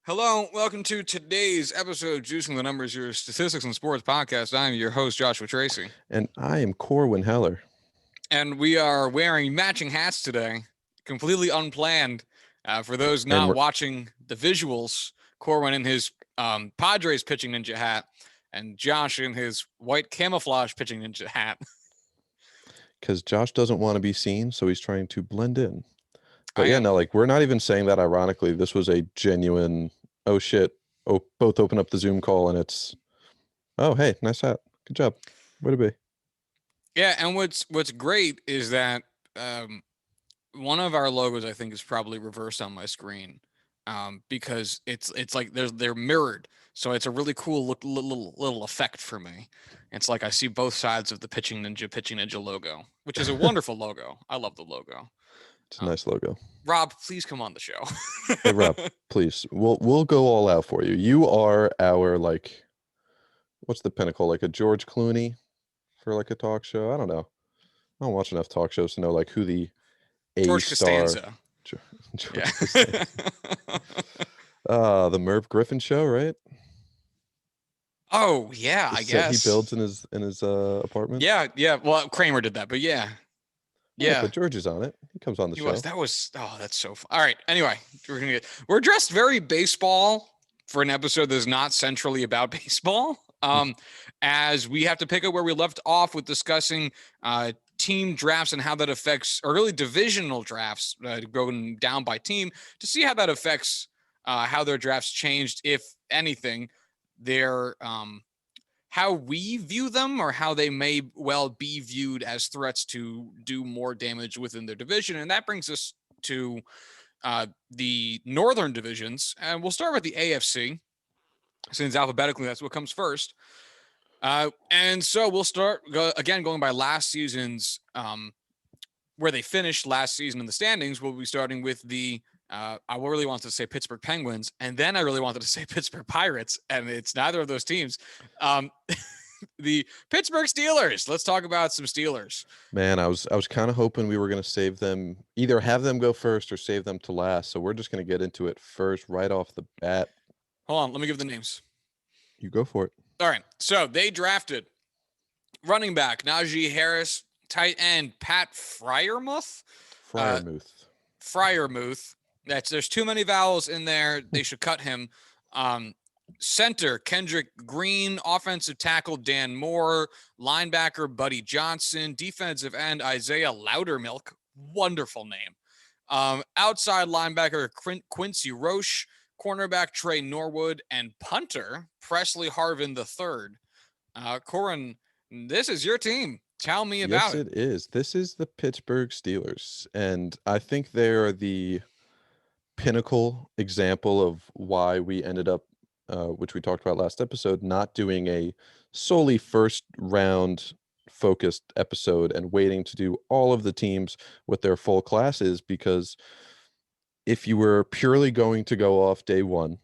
Hello, welcome to today's episode of Juicing the Numbers, your statistics and sports podcast. I'm your host, Joshua Tracy. And I am Corwin Heller. And we are wearing matching hats today, completely unplanned. For those And not watching the visuals, Corwin in his Padres pitching ninja hat, and Josh in his white camouflage pitching ninja hat. because Josh doesn't want to be seen, so he's trying to blend in. But yeah, no, we're not even saying that ironically. This was a genuine, oh shit, both open up the Zoom call and it's, oh, hey, nice hat. Good job. Way to be. Yeah, and what's great is that one of our logos, I think, is probably reversed on my screen because it's like they're mirrored. So it's a really cool little effect for me. It's like I see both sides of the pitching ninja logo, which is a wonderful logo. I love the logo. It's a nice logo. Rob, please come on the show. Hey Rob, please. We'll go all out for you. You are our what's the pinnacle? Like a George Clooney for like a talk show? I don't know. I don't watch enough talk shows to know like who the George A-star. Costanza. George Costanza. The Merv Griffin show, right? Oh yeah, I guess he builds in his apartment. Yeah. Well, Kramer did that, but yeah. But George is on it. He comes on the show. That's so fun. All right. Anyway, we're dressed very baseball for an episode that's not centrally about baseball. As we have to pick up where we left off with discussing team drafts and how that affects, or really divisional drafts, going down by team, to see how that affects how their drafts changed, if anything. Their how we view them, or how they may well be viewed as threats to do more damage within their division. And that brings us to the northern divisions. And we'll start with the AFC, since alphabetically that's what comes first. And so we'll start, going by last season's, where they finished last season in the standings. We'll be starting with the I really wanted to say Pittsburgh Penguins, and then I really wanted to say Pittsburgh Pirates, and it's neither of those teams. The Pittsburgh Steelers. Let's talk about some Steelers. Man, I was kind of hoping we were going to save them, either have them go first or save them to last. So we're just going to get into it first, right off the bat. Hold on, let me give the names. You go for it. All right, so they drafted running back Najee Harris, tight end Pat Freiermuth. Freiermuth. There's too many vowels in there. They should cut him. Center Kendrick Green, offensive tackle Dan Moore, linebacker Buddy Johnson, defensive end Isaiah Loudermilk, wonderful name. Outside linebacker Quincy Roche, cornerback Trey Norwood, and punter Presley Harvin III. Corin, this is your team. Tell me about it. Yes, it is. This is the Pittsburgh Steelers, and I think they're the pinnacle example of why we ended up, which we talked about last episode, not doing a solely first round focused episode and waiting to do all of the teams with their full classes, because if you were purely going to go off day one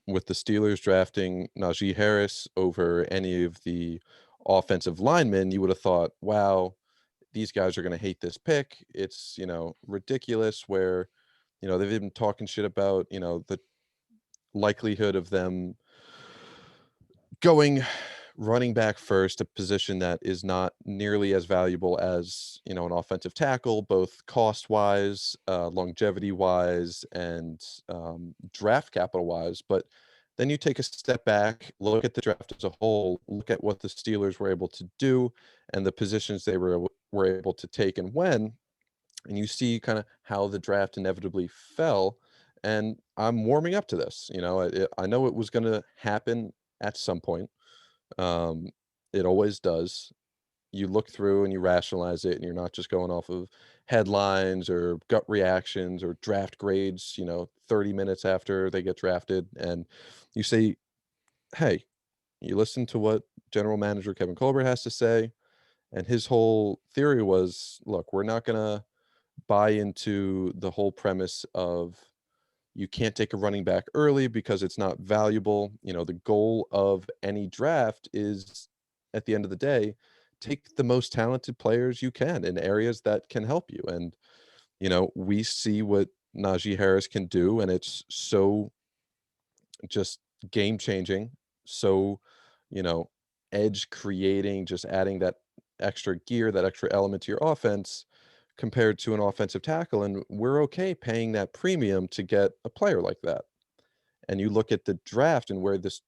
with the Steelers drafting Najee Harris over any of the offensive linemen, you would have thought, wow, these guys are going to hate this pick. It's, ridiculous, where they've been talking shit about, the likelihood of them going running back first, a position that is not nearly as valuable as, an offensive tackle, both cost-wise, longevity-wise, and draft capital-wise. But then you take a step back, look at the draft as a whole, look at what the Steelers were able to do and the positions they were able to take and when, and you see kind of how the draft inevitably fell. And I'm warming up to this. I know it was going to happen at some point. It always does. You look through and you rationalize it, and you're not just going off of headlines or gut reactions or draft grades, 30 minutes after they get drafted. And you say, hey, you listen to what general manager Kevin Colbert has to say. And his whole theory was, look, we're not going to buy into the whole premise of you can't take a running back early because it's not valuable. The goal of any draft is, at the end of the day, take the most talented players you can in areas that can help you. And, we see what Najee Harris can do, and it's so just game changing. So, you know, edge creating, just adding that extra gear, that extra element to your offense compared to an offensive tackle. And we're okay paying that premium to get a player like that. And you look at the draft and where this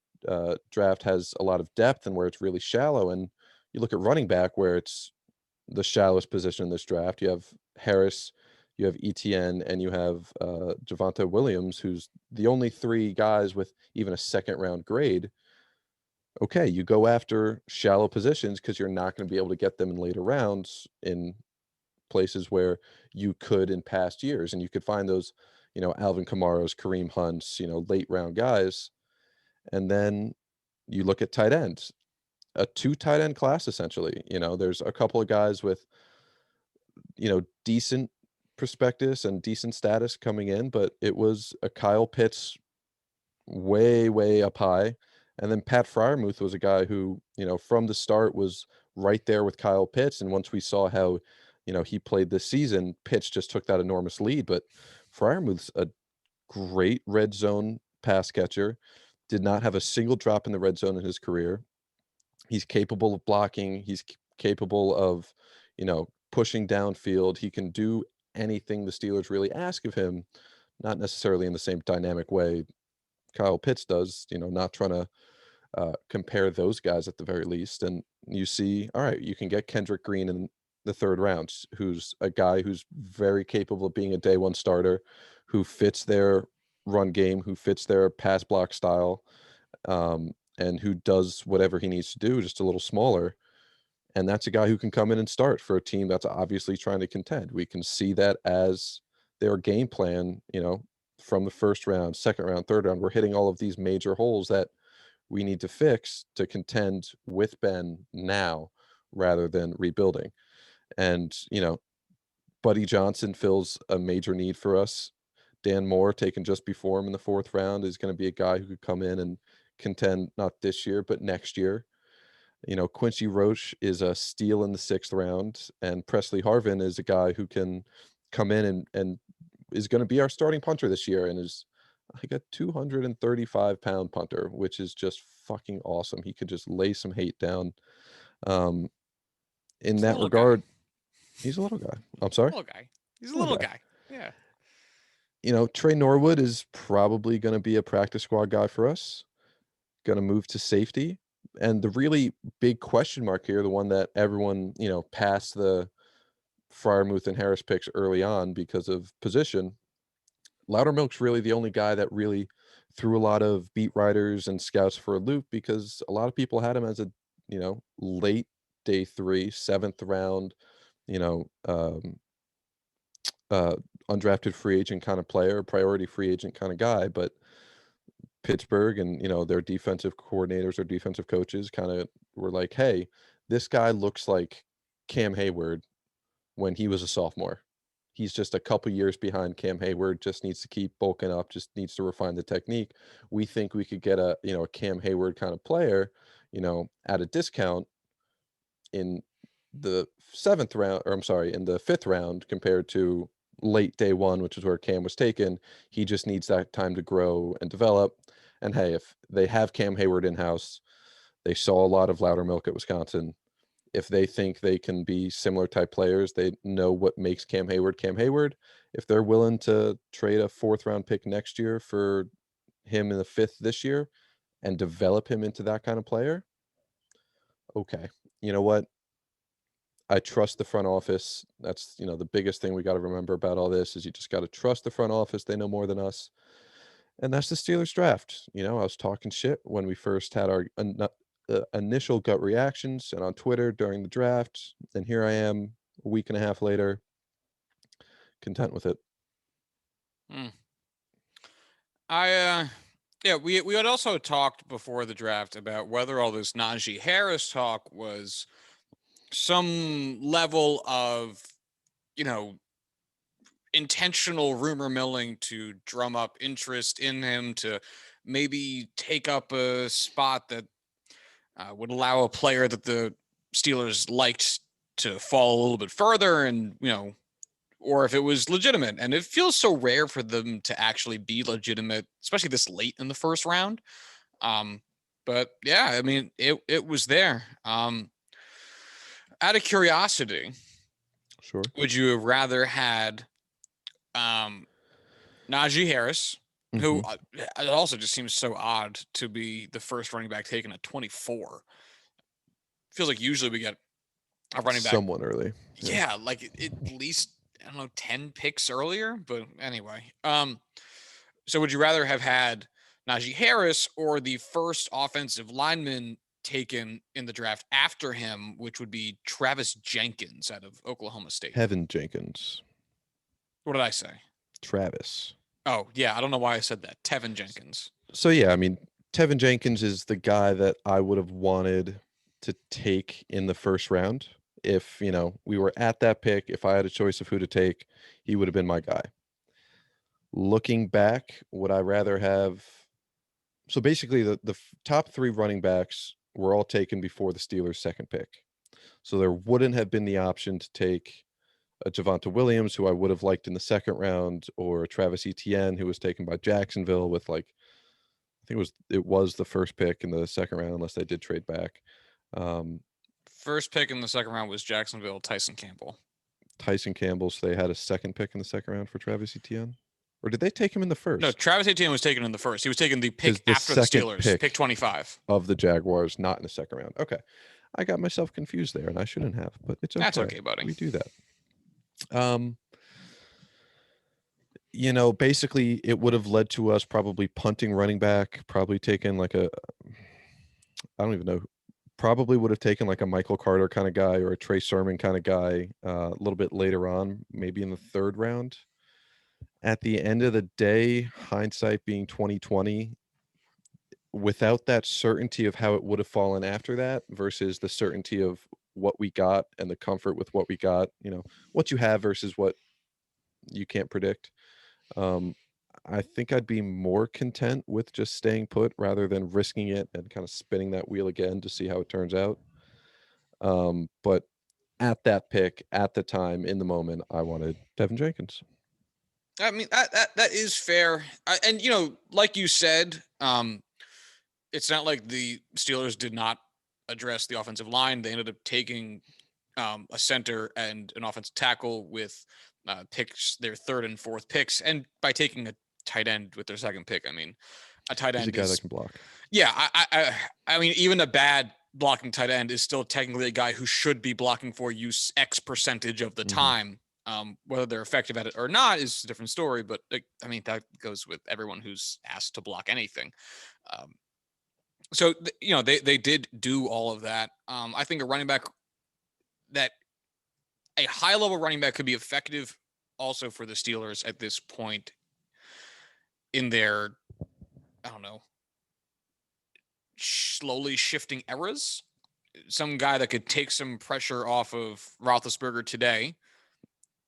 draft has a lot of depth and where it's really shallow. And you look at running back where it's the shallowest position in this draft. You have Harris, you have ETN, and you have Javonte Williams, who's the only three guys with even a second round grade. Okay, you go after shallow positions because you're not going to be able to get them in later rounds in places where you could in past years. And you could find those, Alvin Kamaros, Kareem Hunts, late round guys. And then you look at tight ends, a two tight end class essentially. There's a couple of guys with decent prospectus and decent status coming in, but it was a Kyle Pitts way, way up high. And then Pat Freiermuth was a guy who, from the start was right there with Kyle Pitts. And once we saw how, he played this season, Pitts just took that enormous lead. But Freiermuth's a great red zone pass catcher, did not have a single drop in the red zone in his career. He's capable of blocking. He's capable of, pushing downfield. He can do anything the Steelers really ask of him, not necessarily in the same dynamic way Kyle Pitts does, not trying to compare those guys at the very least. And you see, all right, you can get Kendrick Green in the third round, who's a guy who's very capable of being a day one starter, who fits their run game, who fits their pass block style, and who does whatever he needs to do, just a little smaller. And that's a guy who can come in and start for a team that's obviously trying to contend. We can see that as their game plan, from the first round, second round, third round. We're hitting all of these major holes that we need to fix to contend with Ben now rather than rebuilding. And, Buddy Johnson fills a major need for us. Dan Moore, taken just before him in the fourth round, is going to be a guy who could come in and contend not this year, but next year. Quincy Roche is a steal in the sixth round, and Presley Harvin is a guy who can come in and is going to be our starting punter this year and is like a 235-pound punter, which is just fucking awesome. He could just lay some hate down. In He's that regard, he's a little guy. I'm sorry? Little guy. He's a little guy. Yeah. Trey Norwood is probably going to be a practice squad guy for us, going to move to safety. And the really big question mark here, the one that everyone, passed the Freiermuth and Harris picks early on because of position, Loudermilk's really the only guy that really threw a lot of beat writers and scouts for a loop because a lot of people had him as a, late day 3, 7th round, you know, um, undrafted free agent kind of player, priority free agent kind of guy. But Pittsburgh and, their defensive coordinators or defensive coaches kind of were like, hey, this guy looks like Cam Hayward when he was a sophomore. He's just a couple years behind Cam Hayward, just needs to keep bulking up, just needs to refine the technique. We think we could get a Cam Hayward kind of player, at a discount in the 7th round, or I'm sorry, in the 5th round compared to late day 1, which is where Cam was taken. He just needs that time to grow and develop. And hey, if they have Cam Hayward in-house, they saw a lot of Loudermilk at Wisconsin. If they think they can be similar type players, they know what makes Cam Hayward Cam Hayward. If they're willing to trade a 4th round pick next year for him in the 5th this year and develop him into that kind of player, okay. You know what? I trust the front office. That's, the biggest thing we got to remember about all this is you just got to trust the front office. They know more than us. And that's the Steelers draft. I was talking shit when we first had our initial gut reactions and on Twitter during the draft. And here I am a week and a half later, content with it. Yeah, we had also talked before the draft about whether all this Najee Harris talk was some level of, intentional rumor milling to drum up interest in him to maybe take up a spot that would allow a player that the Steelers liked to fall a little bit further and, or if it was legitimate. And it feels so rare for them to actually be legitimate, especially this late in the first round. But yeah, I mean, it was there. Out of curiosity, Sure. would you have rather had Najee Harris, who Hmm. it also just seems so odd to be the first running back taken at 24. Feels like usually we get a running back, Somewhat early. Yeah. yeah, like at least I don't know 10 picks earlier. But anyway, so would you rather have had Najee Harris or the first offensive lineman taken in the draft after him, which would be Travis Jenkins out of Oklahoma State? Tevin Jenkins. What did I say? Travis. Oh, yeah, I don't know why I said that. Tevin Jenkins. So yeah, I mean, Tevin Jenkins is the guy that I would have wanted to take in the first round. If, we were at that pick, if I had a choice of who to take, he would have been my guy. Looking back, would I rather have so basically the top 3 running backs were all taken before the Steelers' second pick. So there wouldn't have been the option to take a Javonte Williams, who I would have liked in the second round, or Travis Etienne, who was taken by Jacksonville with I think it was the first pick in the second round, unless they did trade back. Um, First pick in the second round was Jacksonville, Tyson Campbell. Tyson Campbell, so they had a second pick in the second round for Travis Etienne, or did they take him in the No, first? Travis Etienne was taken in the first. He was taken the Because pick the after the second Steelers, pick 25. of the Jaguars, not in the second round. Okay, I got myself confused there, and I shouldn't have, but it's okay. That's okay, buddy. We do that. Basically, it would have led to us probably punting running back, probably taking I don't even know, probably would have taken like a Michael Carter kind of guy or a Trey Sermon kind of guy a little bit later on, maybe in the third round. At the end of the day, hindsight being 2020, without that certainty of how it would have fallen after that versus the certainty of what we got and the comfort with what we got, what you have versus what you can't predict. I think I'd be more content with just staying put rather than risking it and kind of spinning that wheel again to see how it turns out. But at that pick, at the time, in the moment, I wanted Tevin Jenkins. I mean, that is fair. And, like you said, it's not like the Steelers did not address the offensive line. They ended up taking a center and an offensive tackle with picks, their third and fourth picks. And by taking a tight end with their second pick, I mean, a tight He's end a guy is, that can block. yeah, I mean, even a bad blocking tight end is still technically a guy who should be blocking for you X percentage of the time. Whether they're effective at it or not is a different story, but I mean, that goes with everyone who's asked to block anything. So they did do all of that. I think a running back that a high level running back could be effective also for the Steelers at this point in their, I don't know, slowly shifting eras. Some guy that could take some pressure off of Roethlisberger today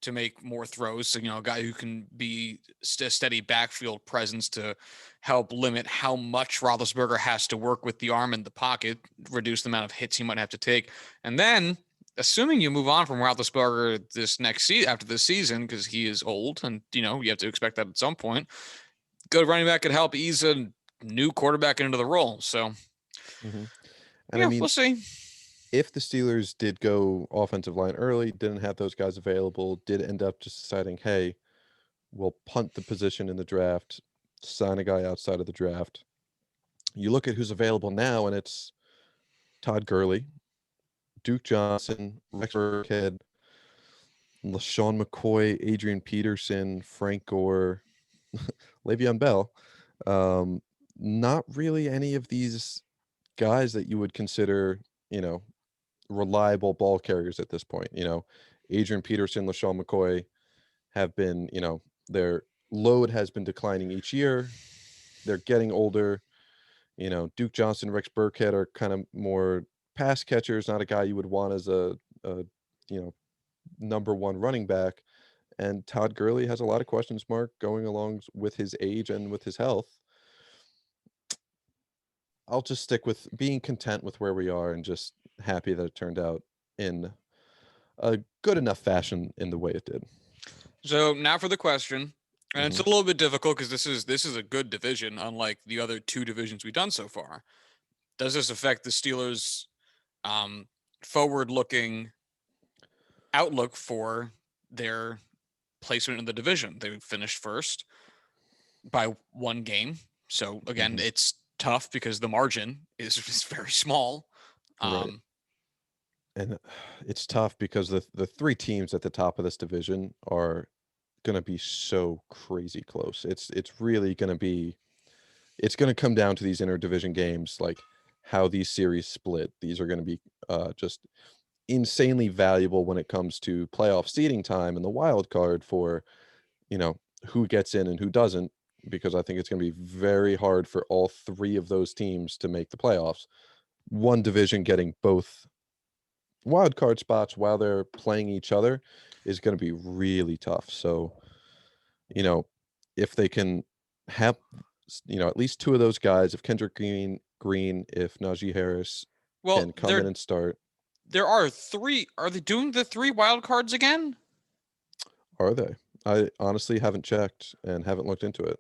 to make more throws. So, a guy who can be a steady backfield presence to help limit how much Roethlisberger has to work with the arm in the pocket, reduce the amount of hits he might have to take. And then, assuming you move on from Roethlisberger this next season, after this season, because he is old and, you have to expect that at some point, good running back could help ease a new quarterback into the role. So, And yeah, I mean, we'll see. if the Steelers did go offensive line early, didn't have those guys available, did end up just deciding, hey, we'll punt the position in the draft, sign a guy outside of the draft. You look at who's available now, and it's Todd Gurley, Duke Johnson, Rex Burkhead, LaShawn McCoy, Adrian Peterson, Frank Gore, Le'Veon Bell. Not really any of these guys that you would consider, reliable ball carriers at this point. Adrian Peterson, LaShawn McCoy have been, their load has been declining each year. They're getting older. Duke Johnson, Rex Burkhead are kind of more pass catchers, not a guy you would want as a number one running back. And Todd Gurley has a lot of questions mark going along with his age and with his health. I'll just stick with being content with where we are and just happy that it turned out in a good enough fashion in the way it did. So now for the question, and it's Hmm. a little bit difficult because this is a good division, unlike the other two divisions we've done so far. Does this affect the Steelers' um, forward-looking outlook for their placement in the division? They finished first by one game, so again, Hmm. it's tough because the margin is very small. Right. Um, And it's tough because the three teams at the top of this division are going to be so crazy close. It's really going to be it's going to come down to these interdivision games, like how these series split. These are going to be just insanely valuable when it comes to playoff seeding time and the wild card for, you know, who gets in and who doesn't, because I think it's going to be very hard for all three of those teams to make the playoffs. One division getting both wild card spots while they're playing each other is going to be really tough. So, you know, if they can have, at least two of those guys, if Kendrick Green, if Najee Harris well, can come in and start, there are three. Are they doing the three wild cards again? are they? I honestly haven't checked and haven't looked into it.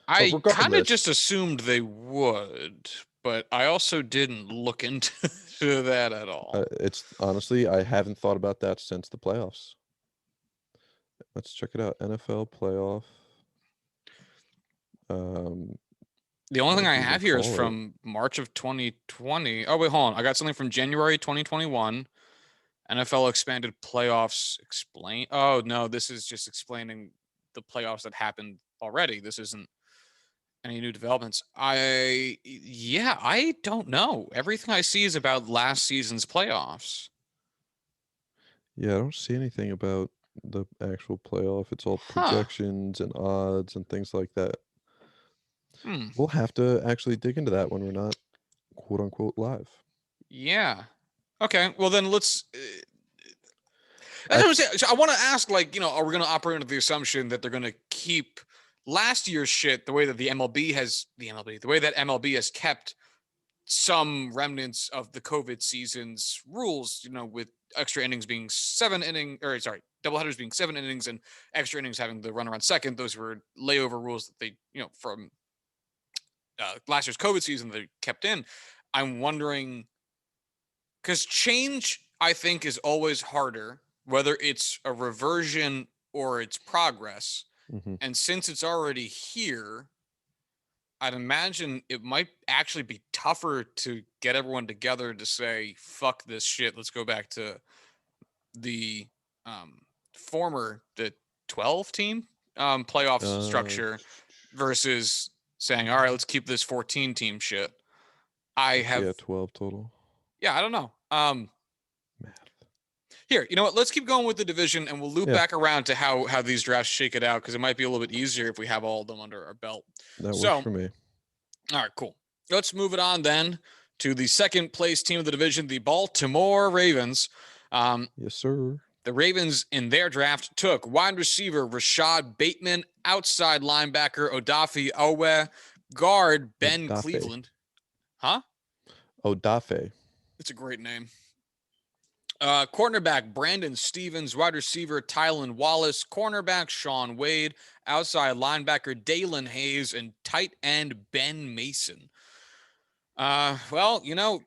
But I kind of just regardless, assumed they would, but I also didn't look into that at all. it's honestly, I haven't thought about that since the playoffs. Let's check it out. NFL playoff. Um, The only what thing did I we even have here is call it? from March of 2020. Oh, wait, hold on. I got something from January 2021. NFL expanded playoffs explain. Oh, no, this is just explaining the playoffs that happened already. This isn't any new developments. Yeah, I don't know. Everything I see is about last season's playoffs. Yeah, I don't see anything about the actual playoff. It's all Huh. projections and odds and things like that. Hmm. We'll have to actually dig into that when we're not quote unquote live. Yeah. Okay. Well, then let's. That's I what I'm saying. So I want to ask, like, are we going to operate under the assumption that they're going to keep last year's shit the way that the way that MLB has kept some remnants of the COVID season's rules, with extra innings being doubleheaders being 7 innings and extra innings having the runner on second. Those were layover rules that they, from last year's COVID season they kept in. I'm wondering because change, I think, is always harder, whether it's a reversion or it's progress. mhm. And since it's already here, I'd imagine it might actually be tougher to get everyone together to say, fuck this shit. Let's go back to the um, the 12 team playoff Uh, structure versus saying, all right, let's keep this 14 team shit. I have, yeah, 12 total. yeah, I don't know. Math. Here, you know what? Let's keep going with the division, and we'll loop Yeah, back around to how these drafts shake it out because it might be a little bit easier if we have all of them under our belt. that So, works all for me. right, cool. Let's move it on then to the second place team of the division, the Baltimore Ravens. Um, Yes, sir. the Ravens in their draft took wide receiver Rashad Bateman, outside linebacker Odafe Owe, guard Ben Odafe. Cleveland. Huh? Odafe. It's a great name. Cornerback Brandon Stevens, wide receiver Tylan Wallace, cornerback Sean Wade, outside linebacker Dalen Hayes, and tight end Ben Mason. Well,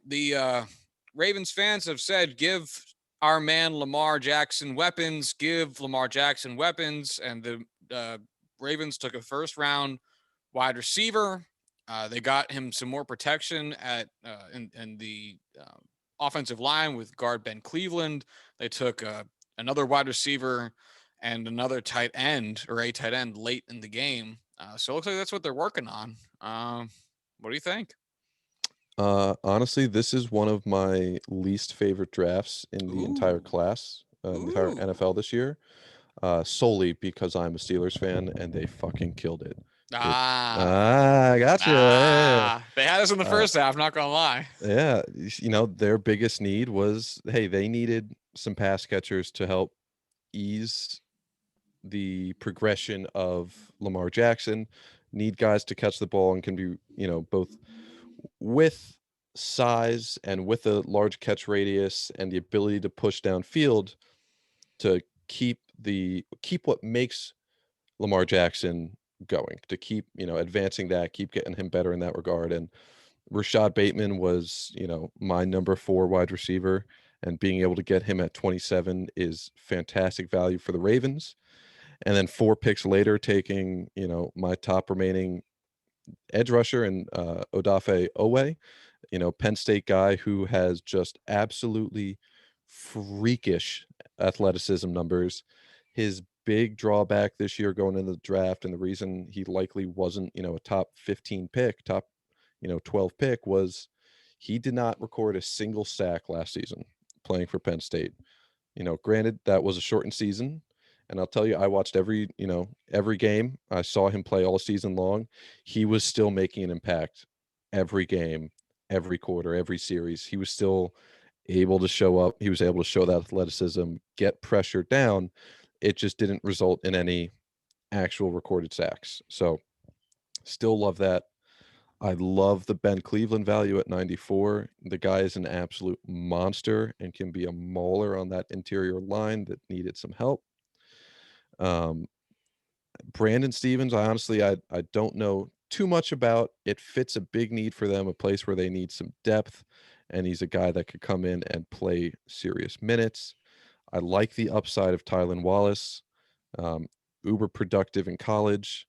the Ravens fans have said, give our man Lamar Jackson weapons, give Lamar Jackson weapons, and the Ravens took a first round wide receiver. They got him some more protection at in the offensive line with guard Ben Cleveland. They took another wide receiver and another tight end or a tight end late in the game. So it looks like that's what they're working on. What do you think? Honestly, this is one of my least favorite drafts in the entire Ooh, class, the entire ooh, NFL this year, solely because I'm a Steelers fan and they fucking killed it. It ah, I got you. Yeah. They had us in the Uh, first half. Not gonna lie. yeah, their biggest need was, hey, they needed some pass catchers to help ease the progression of Lamar Jackson, need guys to catch the ball and can be, both with size and with a large catch radius and the ability to push downfield to keep what makes Lamar Jackson going, to keep, advancing that, keep getting him better in that regard. And Rashad Bateman was, my number 4 wide receiver, and being able to get him at 27 is fantastic value for the Ravens. And then 4 picks later, taking, my top remaining edge rusher and Odafe Owe, Penn State guy who has just absolutely freakish athleticism numbers. His big drawback this year going into the draft, and the reason he likely wasn't, a top 15 pick, top, 12 pick, was he did not record a single sack last season playing for Penn State. Granted, that was a shortened season. And I'll tell you, I watched every game. I saw him play all season long. He was still making an impact every game, every quarter, every series. He was still able to show up. He was able to show that athleticism, get pressure down. It just didn't result in any actual recorded sacks. So still love that. I love the Ben Cleveland value at 94. The guy is an absolute monster and can be a mauler on that interior line that needed some help. Brandon Stevens, I don't know too much about. It fits a big need for them, a place where they need some depth, and he's a guy that could come in and play serious minutes. I like the upside of Tylan Wallace, uber productive in college.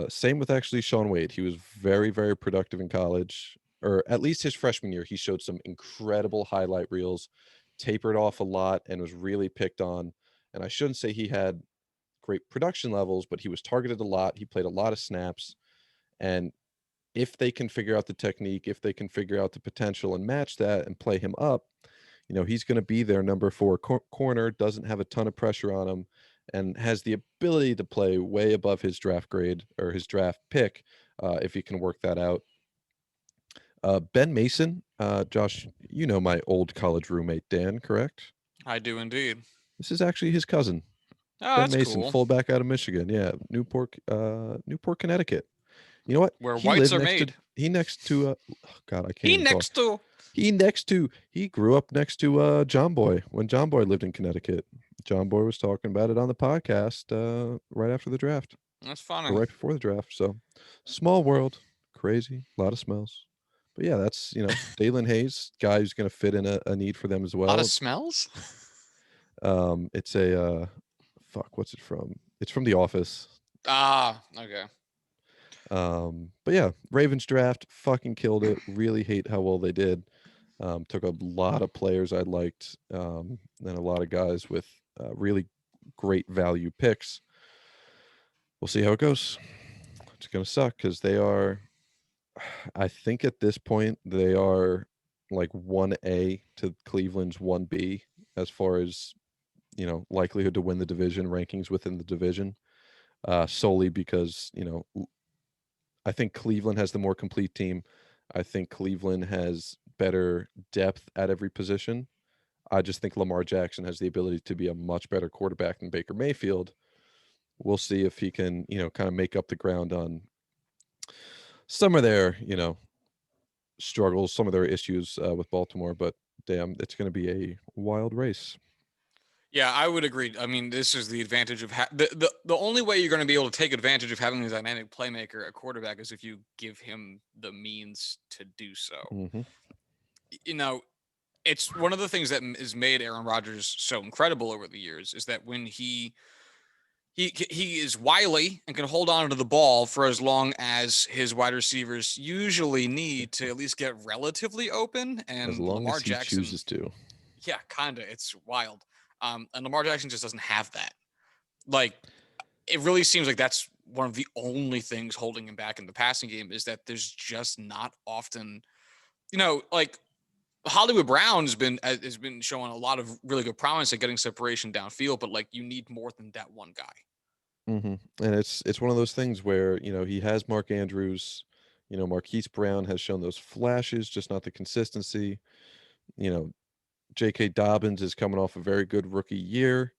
Same with actually Sean Wade. He was very, very productive in college, or at least his freshman year. He showed some incredible highlight reels, tapered off a lot, and was really picked on. And I shouldn't say he had great production levels, but he was targeted a lot. He played a lot of snaps. And if they can figure out the technique, if they can figure out the potential and match that and play him up, he's going to be their number 4 corner, doesn't have a ton of pressure on him, and has the ability to play way above his draft grade or his draft pick if he can work that out. Ben Mason, Josh, my old college roommate, Dan, correct? I do indeed. This is actually his cousin. Oh, Ben that's Mason, cool. fullback out of Michigan. Yeah, Newport, Connecticut. You know what? Where He whites lived are next to made. he next to oh God, I can't He even talk. next to. He grew up next to John Boy when John Boy lived in Connecticut. John Boy was talking about it on the podcast right after the draft, That's or funny. right before the draft. So small world, crazy, a lot of smells. But yeah, that's Dalen Hayes, guy who's going to fit in a need for them as A lot of well. smells. It's a fuck, what's it from? It's from The Office. Ah, okay. But yeah, Ravens draft fucking killed it. Really hate how well they did. Took a lot of players I liked, and a lot of guys with really great value picks. We'll see how it goes. It's gonna suck because they are. I think at this point they are like 1A to Cleveland's 1B as far as likelihood to win the division rankings within the division. Solely because I think Cleveland has the more complete team. I think Cleveland has better depth at every position. I just think Lamar Jackson has the ability to be a much better quarterback than Baker Mayfield. We'll see if he can, kind of make up the ground on some of their, struggles, some of their issues with Baltimore. But damn, it's going to be a wild race. Yeah, I would agree. I mean, this is the advantage of the only way you're going to be able to take advantage of having a dynamic playmaker at quarterback is if you give him the means to do so. Mm-hmm. It's one of the things that has made Aaron Rodgers so incredible over the years is that when he is wily and can hold on to the ball for as long as his wide receivers usually need to at least get relatively open. And As long Lamar as he Jackson chooses to. Yeah, kind of. It's wild. And Lamar Jackson just doesn't have that. Like, it really seems like that's one of the only things holding him back in the passing game is that there's just not often, like Hollywood Brown has been showing a lot of really good promise at getting separation downfield, but like you need more than that one guy. Mm-hmm. And it's one of those things where he has Mark Andrews, Marquise Brown has shown those flashes, just not the consistency. J.K. Dobbins is coming off a very good rookie year.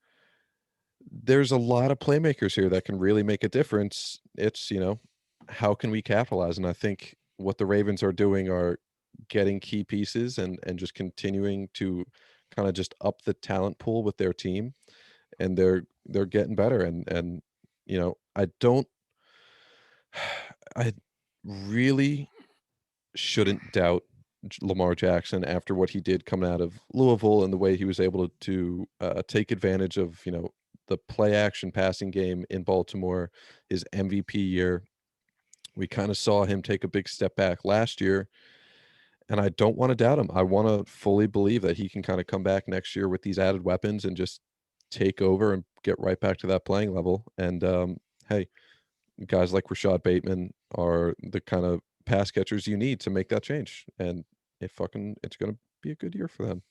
There's a lot of playmakers here that can really make a difference. It's how can we capitalize? And I think what the Ravens are doing are getting key pieces and just continuing to kind of just up the talent pool with their team. and they're getting better. And I don't I really shouldn't doubt Lamar Jackson after what he did coming out of Louisville and the way he was able to take advantage of the play action passing game in Baltimore, his MVP year. We kind of saw him take a big step back last year, and I don't want to doubt him. I want to fully believe that he can kind of come back next year with these added weapons and just take over and get right back to that playing level. And hey, guys like Rashad Bateman are the kind of pass catchers you need to make that change. And it's gonna be a good year for them.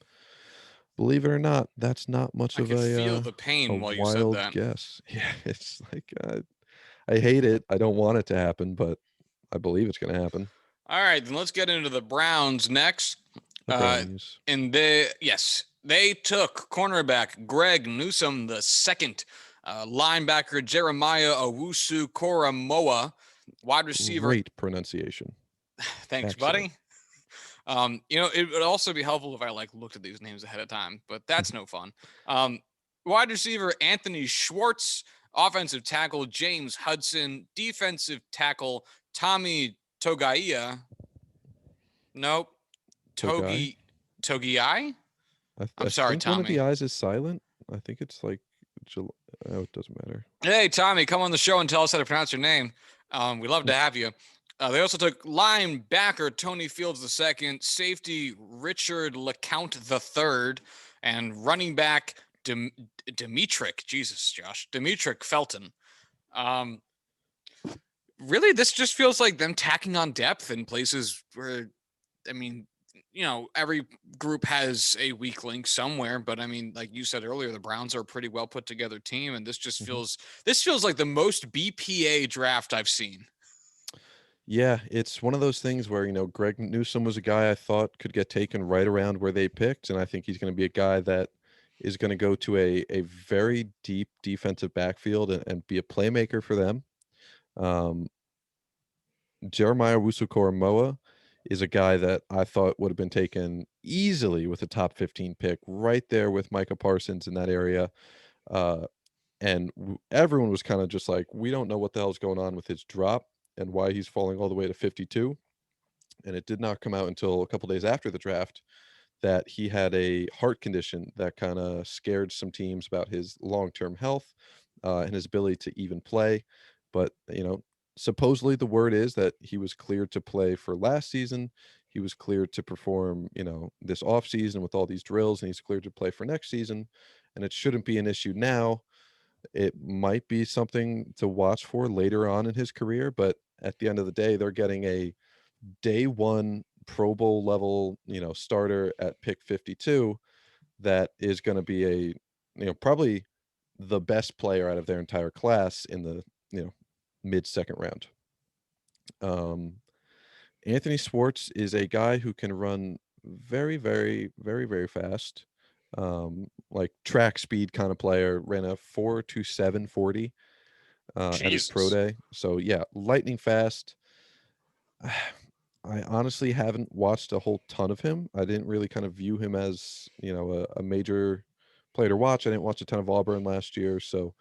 Believe it or not, that's not much I of could feel the a pain while you said wild that. guess. Yeah, it's like I hate it. I don't want it to happen, but I believe it's gonna happen. All right, then let's get into the Browns next. The Brownies. And they took cornerback Greg Newsome the second, linebacker Jeremiah Owusu Koramoah, wide receiver. Great pronunciation. Thanks, Excellent. buddy. It would also be helpful if I looked at these names ahead of time, but that's no fun. Wide receiver Anthony Schwartz, offensive tackle James Hudson, defensive tackle Tommy Togaia. Nope. Togai. Togiai? I I'm sorry, think one of the Tommy. eyes is silent. I think it's like oh, it doesn't matter. Hey, Tommy, come on the show and tell us how to pronounce your name. We'd love to have you. They also took linebacker Tony Fields II, safety Richard LeCount III, and running back Demetric. Jesus, Josh. Demetric Felton. Really, this just feels like them tacking on depth in places where, I mean, every group has a weak link somewhere, but I mean, like you said earlier, the Browns are a pretty well put together team, and this just feels like the most BPA draft I've seen. Yeah, it's one of those things where, Greg Newsome was a guy I thought could get taken right around where they picked, and I think he's going to be a guy that is going to go to a very deep defensive backfield and be a playmaker for them. Um, Jeremiah Wusu is a guy that I thought would have been taken easily with a top 15 pick, right there with Micah Parsons in that area. Uh, and everyone was kind of just like, we don't know what the hell's going on with his drop and why he's falling all the way to 52. And it did not come out until a couple days after the draft that he had a heart condition that kind of scared some teams about his long-term health and his ability to even play. But supposedly the word is that he was cleared to play for last season. He was cleared to perform, this off season with all these drills, and he's cleared to play for next season. And it shouldn't be an issue now. It might be something to watch for later on in his career, but at the end of the day, they're getting a day one Pro Bowl level, starter at pick 52 that is going to be probably the best player out of their entire class in the, mid second round. Anthony Schwartz is a guy who can run very, very, very, very fast. Like track speed kind of player, ran a 4.27 40 at his pro Jesus. day. So yeah, lightning fast. I honestly haven't watched a whole ton of him. I didn't really kind of view him as, a major player to watch. I didn't watch a ton of Auburn last year, so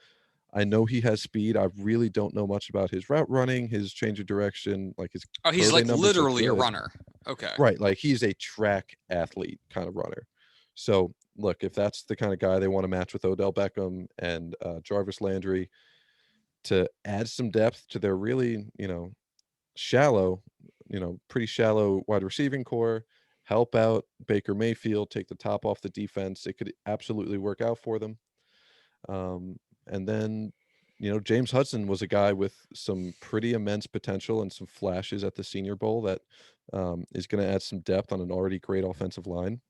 I know he has speed. I really don't know much about his route running, his change of direction, like his Oh, he's pro day like numbers look literally a good. runner. Okay. Right, like he's a track athlete kind of runner. So look, if that's the kind of guy they want to match with Odell Beckham and Jarvis Landry to add some depth to their really, shallow, pretty shallow wide receiving core, help out Baker Mayfield, take the top off the defense. It could absolutely work out for them. And then, James Hudson was a guy with some pretty immense potential and some flashes at the Senior Bowl that is going to add some depth on an already great offensive line.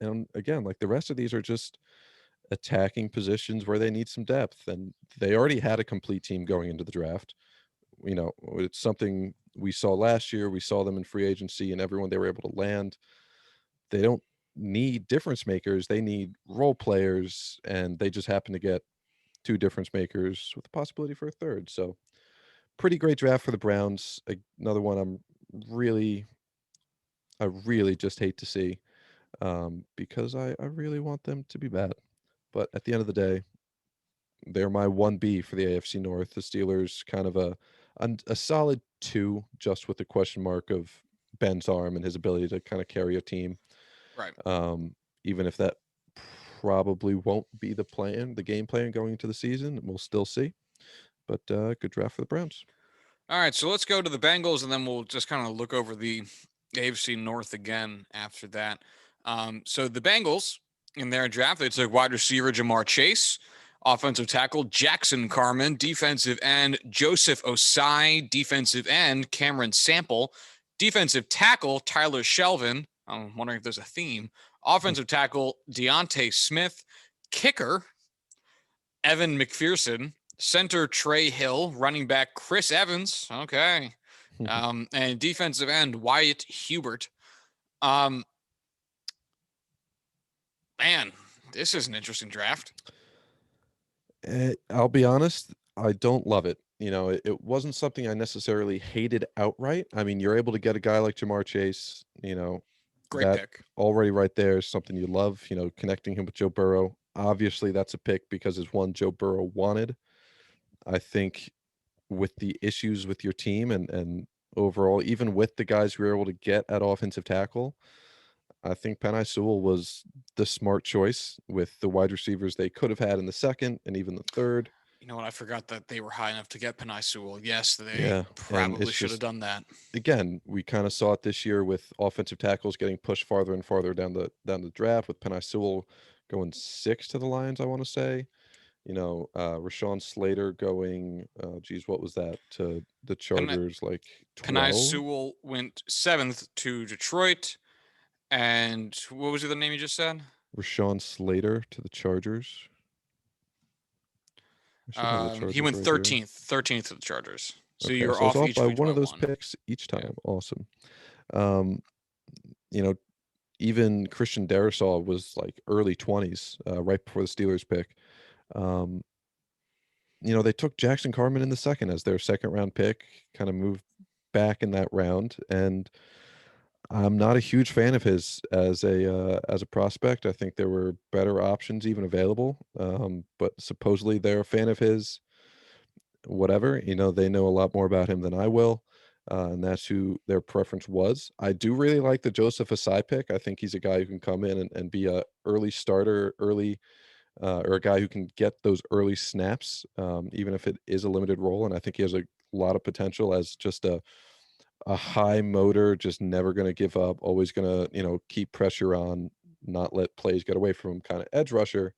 And again, like the rest of these are just attacking positions where they need some depth. And they already had a complete team going into the draft. It's something we saw last year. We saw them in free agency and everyone they were able to land. They don't need difference makers. They need role players, and they just happen to get two difference makers with the possibility for a third. So pretty great draft for the Browns. Another one I really just hate to see because I really want them to be bad. But at the end of the day, they're my 1B for the AFC North. The Steelers kind of a solid 2, just with the question mark of Ben's arm and his ability to kind of carry a team. Right. Even if that probably won't be the game plan going into the season, we'll still see. But good draft for the Browns. All right, so let's go to the Bengals, and then we'll just kind of look over the AFC North again after that. So the Bengals, in their draft, they took wide receiver Jamar Chase, offensive tackle Jackson Carman, defensive end Joseph Osai, defensive end Cameron Sample, defensive tackle Tyler Shelvin. I'm wondering if there's a theme. Offensive tackle Deontay Smith, kicker Evan McPherson, center Trey Hill, running back Chris Evans. Okay. And defensive end Wyatt Hubert. Man, this is an interesting draft. I'll be honest, I don't love it. It wasn't something I necessarily hated outright. I mean, you're able to get a guy like Jamar Chase, Great that pick. already right there is something you love, connecting him with Joe Burrow. Obviously, that's a pick because it's one Joe Burrow wanted. I think with the issues with your team and overall, even with the guys we were able to get at offensive tackle, I think Penei Sewell was the smart choice with the wide receivers they could have had in the second and even the third. You know what? I forgot that they were high enough to get Penei Sewell. Yes, they Yeah, and probably it's should have just, done that. again, we kind of saw it this year with offensive tackles getting pushed farther and farther down the draft, with Penei Sewell going 6 to the Lions, I want to say. Rashawn Slater going, what was that, to the Chargers, like Penei 12? Sewell went 7th to Detroit. And what was the other name you just said? Rashawn Slater to the Chargers. I should have the He Chargers went right here. 13th to the Chargers. So Okay, you're so I was off off each by week one by of those one. picks each Yeah. time. Awesome. You know, even Christian Darrisaw was like early 20s, right before the Steelers pick. Um, they took Jackson Carman in the second as their second round pick, kind of moved back in that round, and I'm not a huge fan of his as a prospect. I think there were better options even available, but supposedly they're a fan of his. Whatever, they know a lot more about him than I will, and that's who their preference was. I do really like the Joseph Asai pick. I think he's a guy who can come in and be a early starter, or a guy who can get those early snaps, even if it is a limited role. And I think he has a lot of potential as just a high motor, just never going to give up, always going to keep pressure on, not let plays get away from him, kind of edge rusher.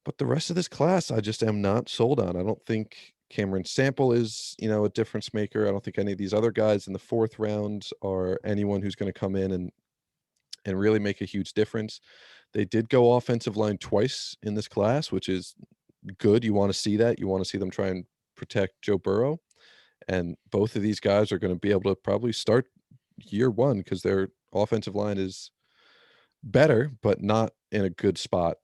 But the rest of this class, I just am not sold on. I don't think Cameron Sample is, a difference maker. I don't think any of these other guys in the fourth round are anyone who's going to come in and really make a huge difference. They did go offensive line twice in this class, which is good. You want to see that. You want to see them try and protect Joe Burrow. And both of these guys are going to be able to probably start year one because their offensive line is better, but not in a good spot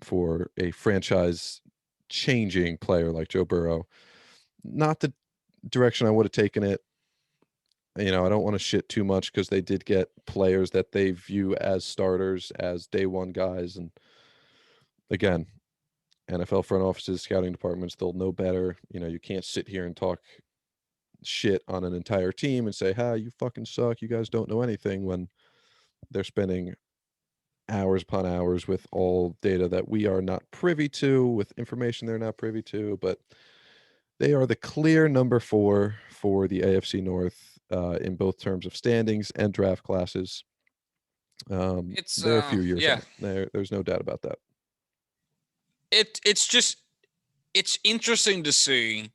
for a franchise changing player like Joe Burrow. Not the direction I would have taken it. I don't want to shit too much because they did get players that they view as starters, as day one guys. And again, NFL front offices, scouting departments, they'll know better. You can't sit here and talk shit on an entire team and say, you fucking suck. You guys don't know anything, when they're spending hours upon hours with all data that we are not privy to, with information they're not privy to. But they are the clear number 4 for the AFC North in both terms of standings and draft classes. They're a few years out. There's no doubt about that. It's interesting to see,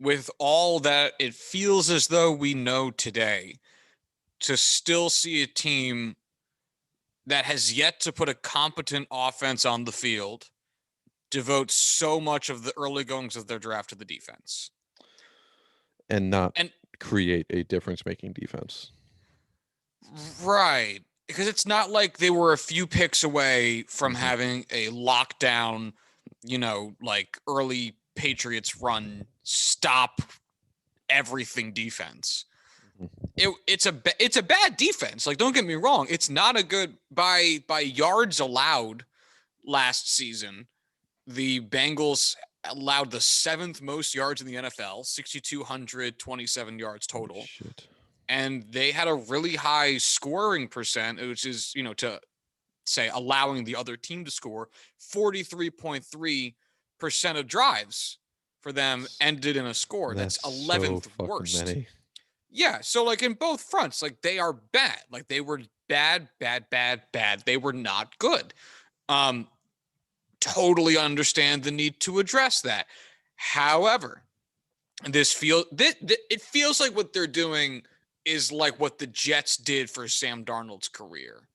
with all that it feels as though we know today, to still see a team that has yet to put a competent offense on the field devote so much of the early goings of their draft to the defense. And not create a difference-making defense. Right. Because it's not like they were a few picks away from having a lockdown, like early Patriots run, stop everything defense. It's a bad defense. Like, don't get me wrong. It's not a good by yards allowed. last season, the Bengals allowed the 7th most yards in the NFL, 6,227 yards total. Shit. And they had a really high scoring percent, which is, to say allowing the other team to score. 43.3% of drives for them ended in a score. That's 11th so fucking worst. many. Yeah, so like in both fronts, like they are bad. Like they were bad. They were not good. Totally understand the need to address that. However, it feels like what they're doing is like what the Jets did for Sam Darnold's career,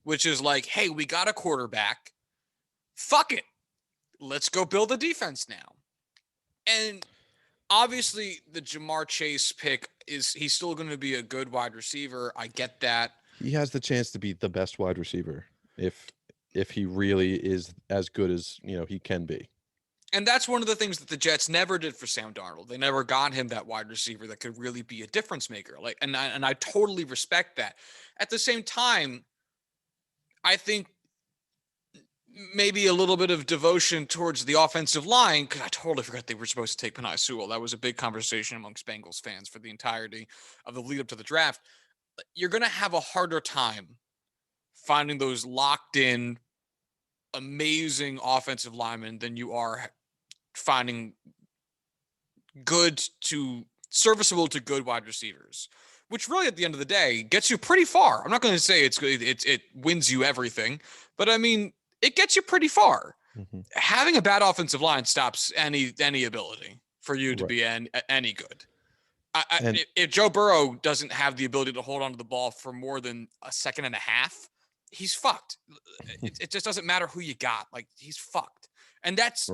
which is like, hey, we got a quarterback. Fuck it. Let's go build a defense now. And obviously the Jamar Chase pick he's still going to be a good wide receiver. I get that. He has the chance to be the best wide receiver if he really is as good as, he can be. And that's one of the things that the Jets never did for Sam Darnold. They never got him that wide receiver that could really be a difference maker. Like, and I totally respect that. At the same time, I think maybe a little bit of devotion towards the offensive line, because I totally forgot they were supposed to take Penei Sewell. That was a big conversation amongst Bengals fans for the entirety of the lead up to the draft. You're going to have a harder time finding those locked in, amazing offensive linemen than you are finding good to serviceable to good wide receivers, which really at the end of the day gets you pretty far. I'm not going to say it wins you everything, but I mean, it gets you pretty far. Having a bad offensive line stops any ability for you to be any good. If Joe Burrow doesn't have the ability to hold onto the ball for more than a second and a half, he's fucked. It just doesn't matter who you got. Like, he's fucked. And that's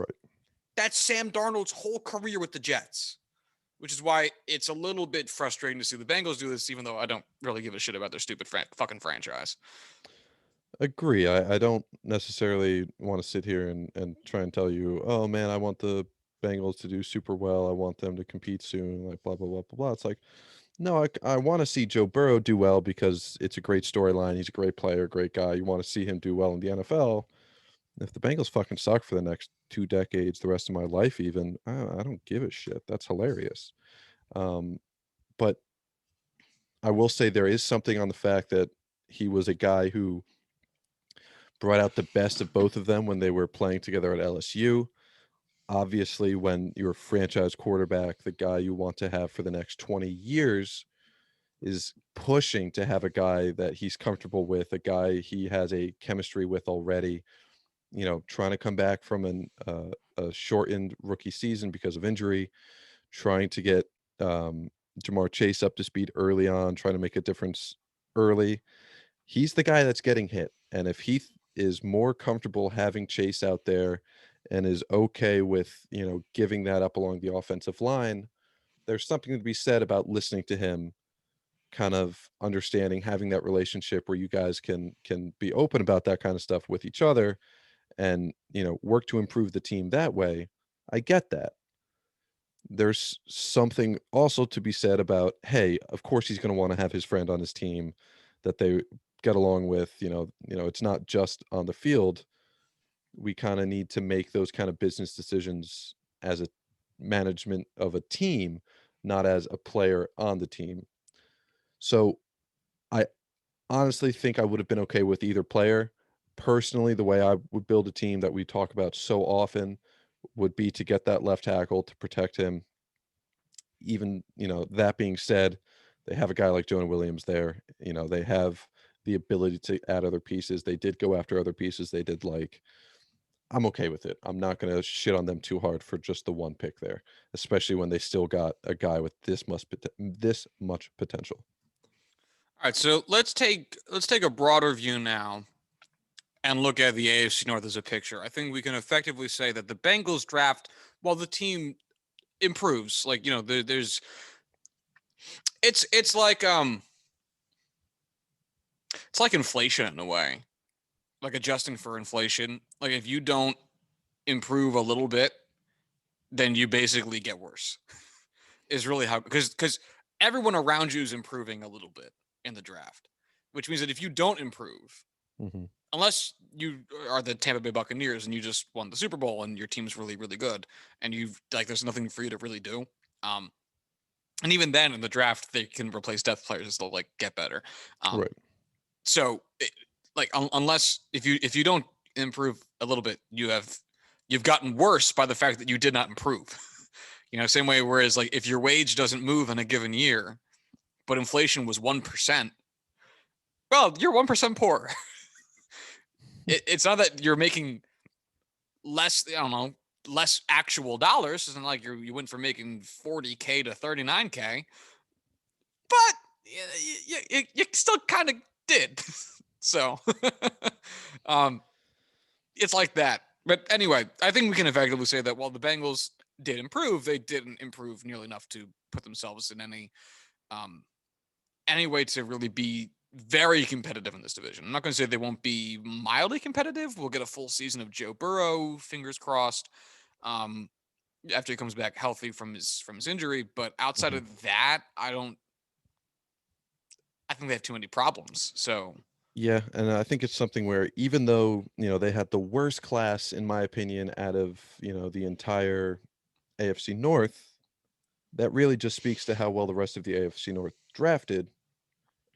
Sam Darnold's whole career with the Jets, which is why it's a little bit frustrating to see the Bengals do this, even though I don't really give a shit about their stupid fucking franchise. Agree. I don't necessarily want to sit here and try and tell you, oh man, I want the Bengals to do super well. I want them to compete soon, like blah, blah, blah, blah, blah. It's like, no, I want to see Joe Burrow do well because it's a great storyline. He's a great player, great guy. You want to see him do well in the NFL. If the Bengals fucking suck for the next 2 decades, the rest of my life even, I don't give a shit. That's hilarious. But I will say there is something on the fact that he was a guy who brought out the best of both of them when they were playing together at LSU. Obviously, when you're a franchise quarterback, the guy you want to have for the next 20 years is pushing to have a guy that he's comfortable with, a guy he has a chemistry with already, trying to come back from a shortened rookie season because of injury, trying to get Jamar Chase up to speed early on, trying to make a difference early. He's the guy that's getting hit. And if he is more comfortable having Chase out there and is okay with, giving that up along the offensive line, there's something to be said about listening to him, kind of understanding, having that relationship where you guys can be open about that kind of stuff with each other and, work to improve the team that way. I get that. There's something also to be said about, hey, of course he's going to want to have his friend on his team that they get along with, it's not just on the field. We kind of need to make those kind of business decisions as a management of a team, not as a player on the team. So I honestly think I would have been okay with either player. Personally, the way I would build a team that we talk about so often would be to get that left tackle to protect him. Even, that being said, they have a guy like Jonah Williams there. They have the ability to add other pieces. They did go after other pieces they did like. I'm okay with it. I'm not going to shit on them too hard for just the one pick there, especially when they still got a guy with this much potential. All right, so let's take a broader view now and look at the AFC North as a picture. I think we can effectively say that the Bengals draft, while the team improves, like, there's it's like inflation in a way, like adjusting for inflation. Like, if you don't improve a little bit, then you basically get worse. Is really how, because everyone around you is improving a little bit in the draft, which means that if you don't improve, unless you are the Tampa Bay Buccaneers and you just won the Super Bowl and your team's really, really good and there's nothing for you to really do. And even then in the draft, they can replace depth players to like get better. Right. So unless if you don't improve a little bit, you've gotten worse by the fact that you did not improve. Same way. Whereas like if your wage doesn't move in a given year, but inflation was 1%, well, you're 1% poor. It's not that you're making less, I don't know, less actual dollars. It's not like you went from making 40K to 39K, but you still kind of did. So it's like that. But anyway, I think we can effectively say that while the Bengals did improve, they didn't improve nearly enough to put themselves in any way to really be very competitive in this division. I'm not going to say they won't be mildly competitive. We'll get a full season of Joe Burrow, fingers crossed, after he comes back healthy from his injury. But outside of that, I think they have too many problems. So Yeah, and I think it's something where even though, they had the worst class, in my opinion, out of, the entire AFC North, that really just speaks to how well the rest of the AFC North drafted,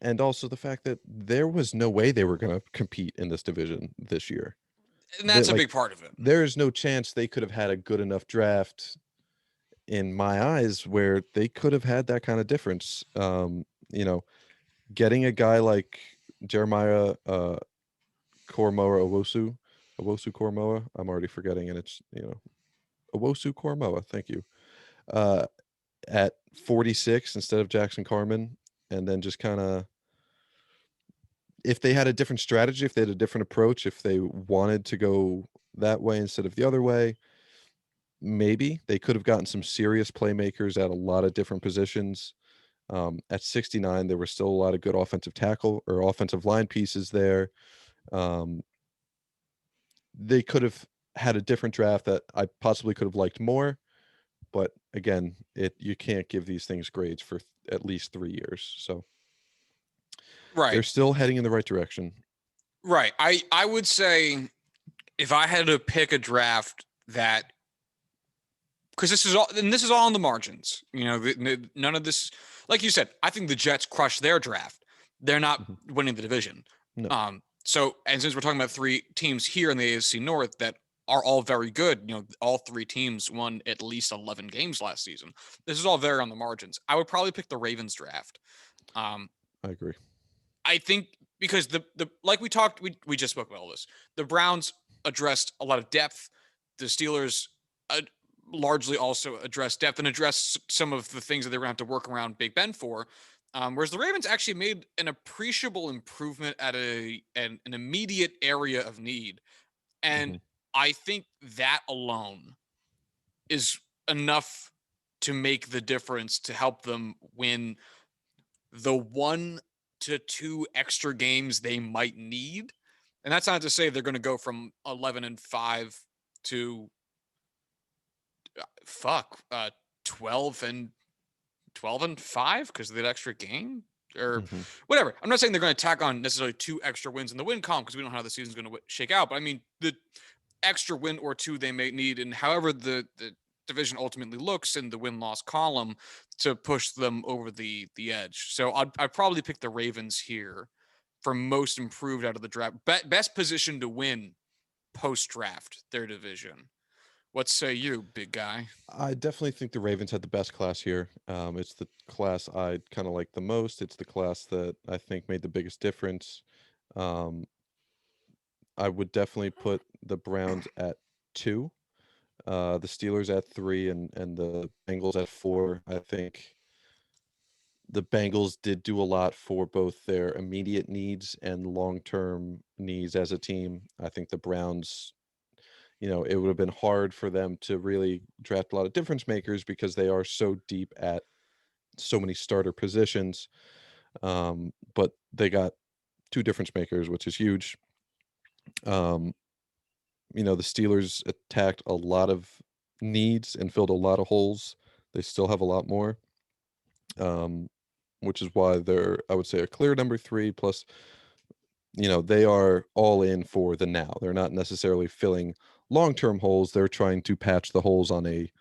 and also the fact that there was no way they were going to compete in this division this year. and that's a Like, big part of it. there is no chance they could have had a good enough draft, in my eyes, where they could have had that kind of difference. Getting a guy like Jeremiah Koromoa Owosu Koromoa. I'm already forgetting, and it's Owosu Koromoa. Thank you. At 46 instead of Jackson Carman, and then just kind of, if they had a different strategy, if they had a different approach, if they wanted to go that way instead of the other way, maybe they could have gotten some serious playmakers at a lot of different positions. At 69, there were still a lot of good offensive tackle or offensive line pieces there. They could have had a different draft that I possibly could have liked more, but again, you can't give these things grades for at least 3 years. So Right. they're still heading in the right direction. Right. I would say if I had to pick a draft that, because this is all on the margins, none of this, like you said, I think the Jets crushed their draft. They're not winning the division. No. So, and since we're talking about three teams here in the AFC North that are all very good, all three teams won at least 11 games last season. This is all very on the margins. I would probably pick the Ravens draft. I agree. I think because the like we talked, we just spoke about all this. The Browns addressed a lot of depth. The Steelers largely also addressed depth and addressed some of the things that they were going to have to work around Big Ben for. Whereas the Ravens actually made an appreciable improvement at an immediate area of need. And I think that alone is enough to make the difference to help them win the 1 to 2 extra games they might need. And that's not to say they're going to go from 11-5 to 12-5 because of that extra game or whatever. I'm not saying they're going to tack on necessarily 2 extra wins in the win column because we don't know how the season's going to shake out. But I mean, the extra win or 2 they may need, and however the division ultimately looks in the win-loss column to push them over the edge. So I'd probably pick the Ravens here for most improved out of the draft. Best position to win post-draft their division. What say you, big guy? I definitely think the Ravens had the best class here. It's the class I kind of like the most. It's the class that I think made the biggest difference. I would definitely put the Browns at 2, the Steelers at 3, and the Bengals at 4. I think the Bengals did do a lot for both their immediate needs and long-term needs as a team. I think the Browns, it would have been hard for them to really draft a lot of difference makers because they are so deep at so many starter positions. But they got 2 difference makers, which is huge. The Steelers attacked a lot of needs and filled a lot of holes. They still have a lot more, which is why they're, I would say, a clear number 3. Plus, they are all in for the now. They're not necessarily filling long-term holes. They're trying to patch the holes on a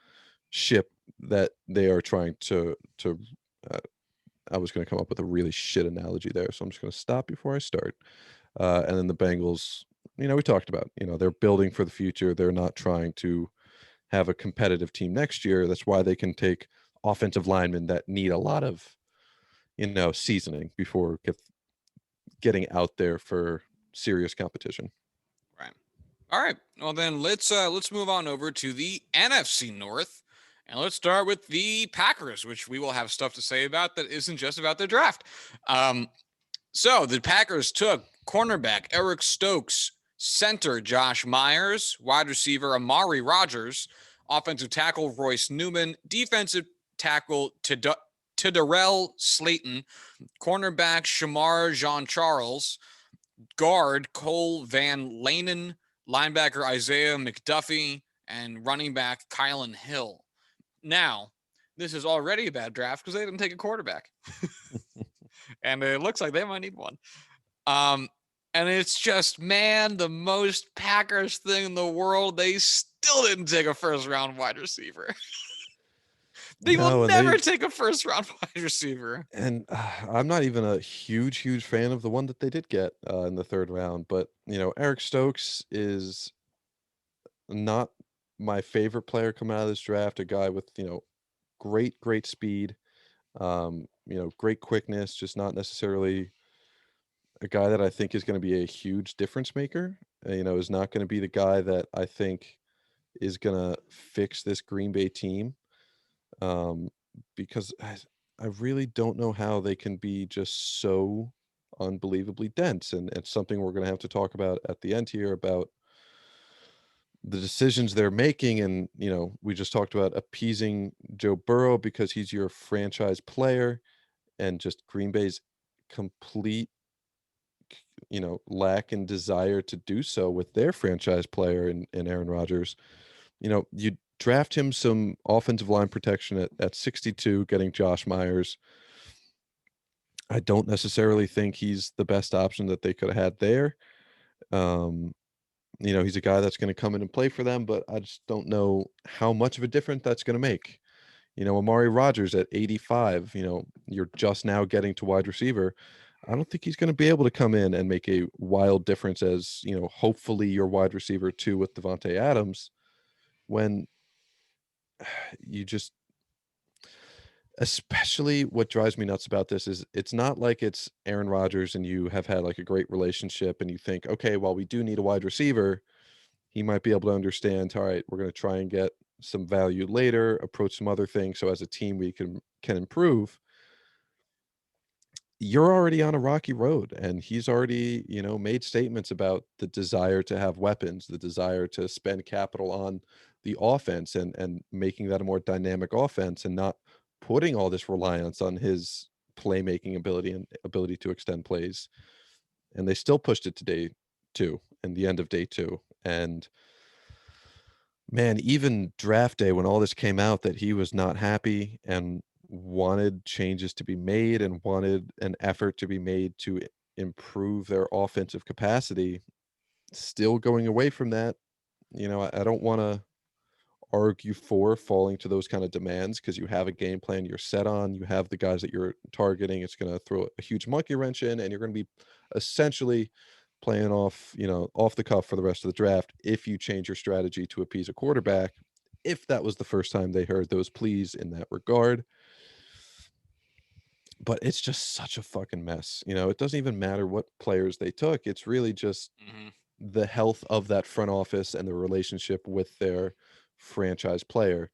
ship that they are trying to uh, I was going to come up with a really shit analogy there, so I'm just going to stop before I start. And then the Bengals, we talked about, they're building for the future. They're not trying to have a competitive team next year. That's why they can take offensive linemen that need a lot of, seasoning before getting out there for serious competition. Right. All right. Well, then let's move on over to the NFC North, and let's start with the Packers, which we will have stuff to say about that isn't just about the draft. So the Packers took cornerback Eric Stokes, center Josh Myers, wide receiver Amari Rodgers, offensive tackle Royce Newman, defensive tackle Darrell Slayton, cornerback Shamar Jean Charles, guard Cole Van Lanen, linebacker Isaiah McDuffie, and running back Kylan Hill. Now, this is already a bad draft because they didn't take a quarterback. And it looks like they might need one. And it's just, man, the most Packers thing in the world. They still didn't take a first round wide receiver. They No, will and never take a first round wide receiver. I'm not even a huge fan of the one that they did get in the third round, but Eric Stokes is not my favorite player coming out of this draft. A guy with great speed, great quickness, just not necessarily a guy that I think is going to be a huge difference maker. Is not going to be the guy that I think is going to fix this Green Bay team. Because I really don't know how they can be just so unbelievably dense. And it's something we're going to have to talk about at the end here about the decisions they're making. And, we just talked about appeasing Joe Burrow because he's your franchise player, and just Green Bay's complete, lack in desire to do so with their franchise player in Aaron Rodgers. You draft him some offensive line protection at 62, getting Josh Myers. I don't necessarily think he's the best option that they could have had there. Um, he's a guy that's going to come in and play for them, but I just don't know how much of a difference that's going to make. Amari Rodgers at 85, you're just now getting to wide receiver. I don't think he's going to be able to come in and make a wild difference as, hopefully your wide receiver two with Devontae Adams, when you just, especially what drives me nuts about this is it's not like it's Aaron Rodgers and you have had like a great relationship and you think, okay, well, we do need a wide receiver. He might be able to understand, all right, we're going to try and get some value later, approach some other things. So as a team, we can improve. You're already on a rocky road, and he's already, made statements about the desire to have weapons, the desire to spend capital on the offense and making that a more dynamic offense and not putting all this reliance on his playmaking ability and ability to extend plays. And they still pushed it to day two and the end of day two. And man, even draft day when all this came out that he was not happy and wanted changes to be made and wanted an effort to be made to improve their offensive capacity, still going away from that. I don't want to argue for falling to those kind of demands because you have a game plan you're set on, you have the guys that you're targeting. It's going to throw a huge monkey wrench in, and you're going to be essentially playing off the cuff for the rest of the draft if you change your strategy to appease a quarterback, if that was the first time they heard those pleas in that regard. But it's just such a fucking mess. It doesn't even matter what players they took. It's really just the health of that front office and the relationship with their franchise player.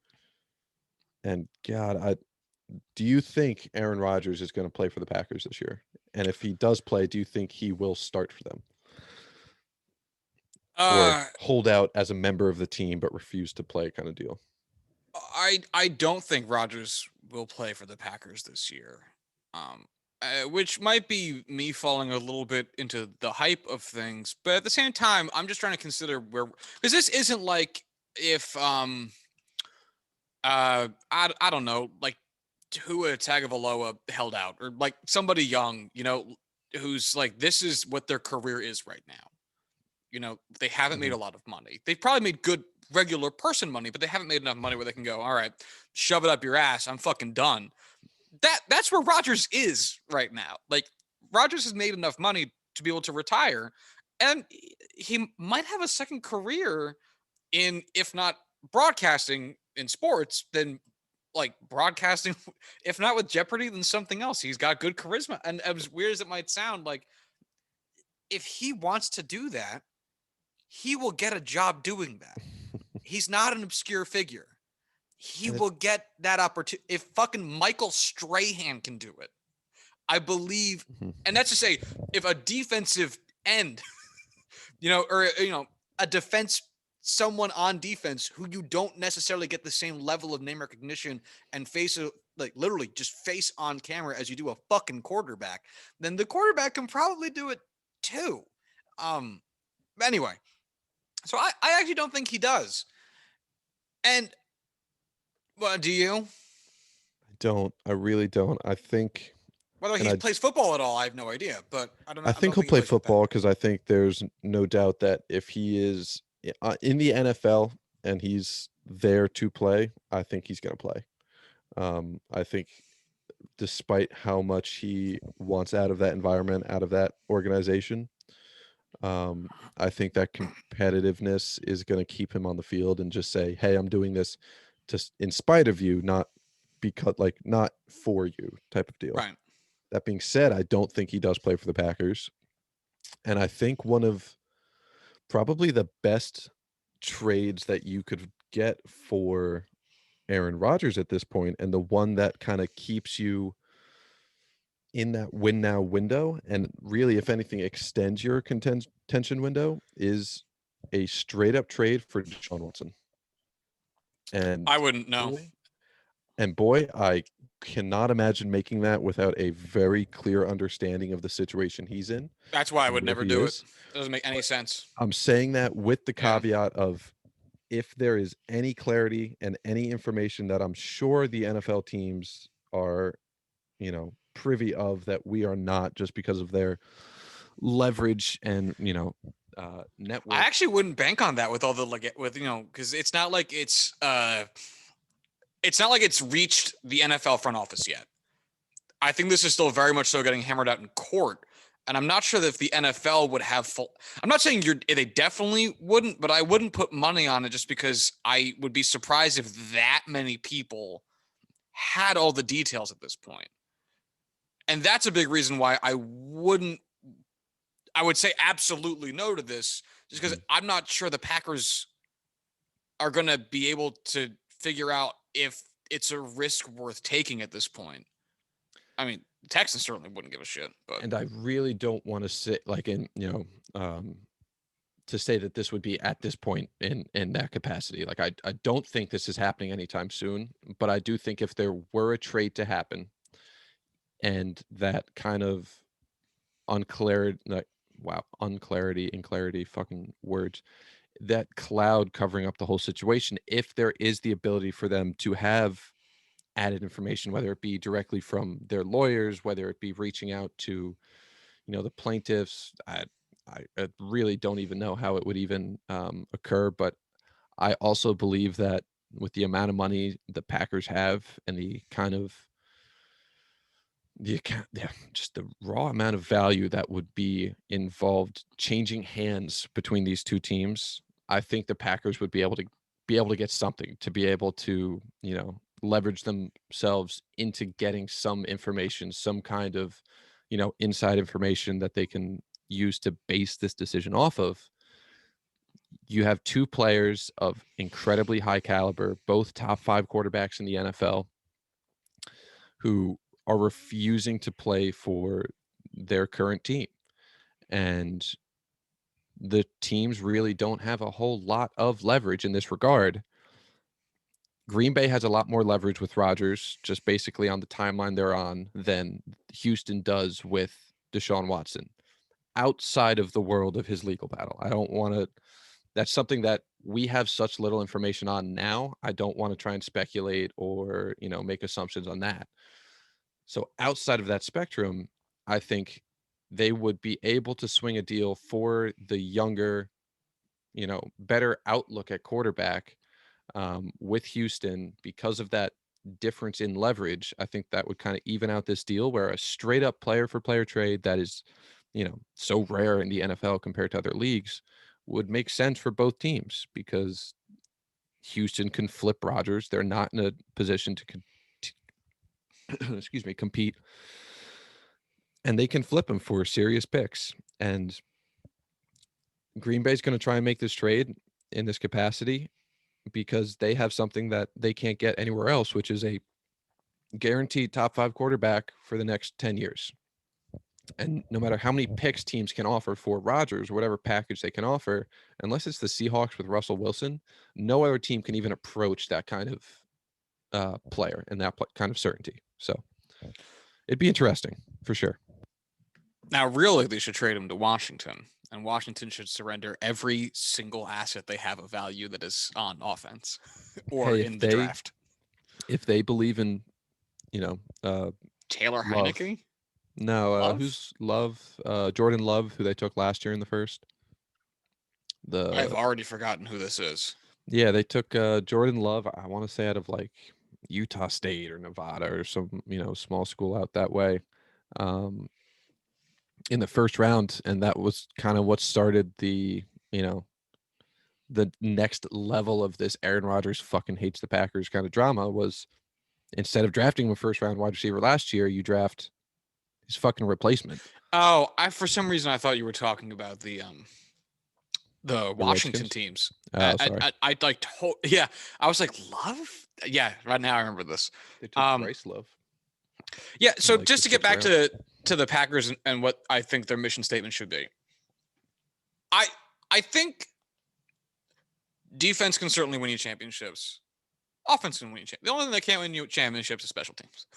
And God, do you think Aaron Rodgers is going to play for the Packers this year? And if he does play, do you think he will start for them? Or Uh, hold out as a member of the team but refuse to play kind of deal? I don't think Rodgers will play for the Packers this year. Which might be me falling a little bit into the hype of things, but at the same time, I'm just trying to consider where, because this isn't like if I don't know, like Tua Tagovailoa held out, or like somebody young, who's like, this is what their career is right now. They haven't made Mhm. a lot of money. They've probably made good regular person money, but they haven't made enough money where they can go, all right, shove it up your ass. I'm fucking done. That's where Rodgers is right now. Like, Rodgers has made enough money to be able to retire, and he might have a second career in, if not broadcasting in sports, then like broadcasting, if not with Jeopardy, then something else. He's got good charisma. And as weird as it might sound, like, if he wants to do that, he will get a job doing that. He's not an obscure figure. He And will get that opportunity. If fucking Michael Strahan can do it, I believe, Mhm. and that's to say, if a defensive end, or a defense, someone on defense who you don't necessarily get the same level of name recognition and like literally just face on camera as you do a fucking quarterback, then the quarterback can probably do it too. Anyway, so I actually don't think he does. And well, do you? I really don't. I think, Whether and he plays football at all, I have no idea. But I don't know. I I think don't he'll think he play plays for the football Packers. because I think there's no doubt that if he is in the NFL and he's there to play, I think he's going to play. I think despite how much he wants out of that environment, out of that organization, um, I think that competitiveness is going to keep him on the field and just say, "Hey, I'm doing this just in spite of you, not because not for you," type of deal. Right. That being said, I don't think he does play for the Packers, and I think one of probably the best trades that you could get for Aaron Rodgers at this point, and the one that kind of keeps you in that win now window, and really, if anything, extends your contention window, is a straight up trade for Deshaun Watson. I And wouldn't know. boy, boy, I cannot imagine making that without a very clear understanding of the situation he's in That's why I and would where never he do it. is. Doesn't make any But sense. I'm saying that with the Yeah. caveat of if there is any clarity and any information that I'm sure the NFL teams are, privy of that we are not, just because of their leverage and, I network. actually wouldn't bank on that with all the because it's not like it's reached the NFL front office yet. I think this is still very much so getting hammered out in court. And I'm not sure that if the NFL would have full. I'm not saying they definitely wouldn't, but I wouldn't put money on it just because I would be surprised if that many people had all the details at this point. And that's a big reason why I would say absolutely no to this, just because Mhm. I'm not sure the Packers are going to be able to figure out if it's a risk worth taking at this point. I mean, the Texans certainly wouldn't give a shit, but And I really don't want to sit to say that this would be at this point in that capacity. Like I don't think this is happening anytime soon, but I do think if there were a trade to happen and that kind of unclarity, like wow, unclarity and clarity, fucking words, that cloud covering up the whole situation, if there is the ability for them to have added information, whether it be directly from their lawyers, whether it be reaching out to, the plaintiffs, I really don't even know how it would even occur. But I also believe that with the amount of money the Packers have and the kind of the account, yeah, just the raw amount of value that would be involved changing hands between these two teams, I think the Packers would be able to get something to be able to, leverage themselves into getting some information, some kind of, inside information that they can use to base this decision off of. You have two players of incredibly high caliber, both top 5 quarterbacks in the NFL, who are refusing to play for their current team. And the teams really don't have a whole lot of leverage in this regard. Green Bay has a lot more leverage with Rodgers, just basically on the timeline they're on, than Houston does with Deshaun Watson, outside of the world of his legal battle. I don't want to, that's something that we have such little information on now. I don't want to try and speculate or, make assumptions on that. So outside of that spectrum, I think they would be able to swing a deal for the younger, better outlook at quarterback with Houston because of that difference in leverage. I think that would kind of even out this deal where a straight up player for player trade that is, so rare in the NFL compared to other leagues would make sense for both teams because Houston can flip Rodgers. They're not in a position to excuse me, compete, and they can flip him for serious picks. And Green Bay's going to try and make this trade in this capacity because they have something that they can't get anywhere else, which is a guaranteed top 5 quarterback for the next 10 years. And no matter how many picks teams can offer for Rodgers, whatever package they can offer, unless it's the Seahawks with Russell Wilson, no other team can even approach that kind of player and that kind of certainty. So it'd be interesting for sure. Now, really, they should trade him to Washington, and Washington should surrender every single asset they have of value that is on offense or in the draft. If they believe in, Taylor Love. Heineke? No, who's Love? Jordan Love, who they took last year in the first. I've already forgotten who this is. Yeah, they took Jordan Love, I want to say out of like Utah State or Nevada or some, small school out that way. In the first round, and that was kind of what started the next level of this Aaron Rodgers fucking hates the Packers kind of drama was instead of drafting him a first round wide receiver last year, you draft his fucking replacement. Oh, for some reason I thought you were talking about the Washington teams. Oh, sorry. I like yeah. I was like, Love? Yeah, right now I remember this. They took Bryce Love. Yeah, so like just to get back to the Packers and what I think their mission statement should be. I think defense can certainly win you championships. Offense can win you championships. The only thing that can't win you championships is special teams.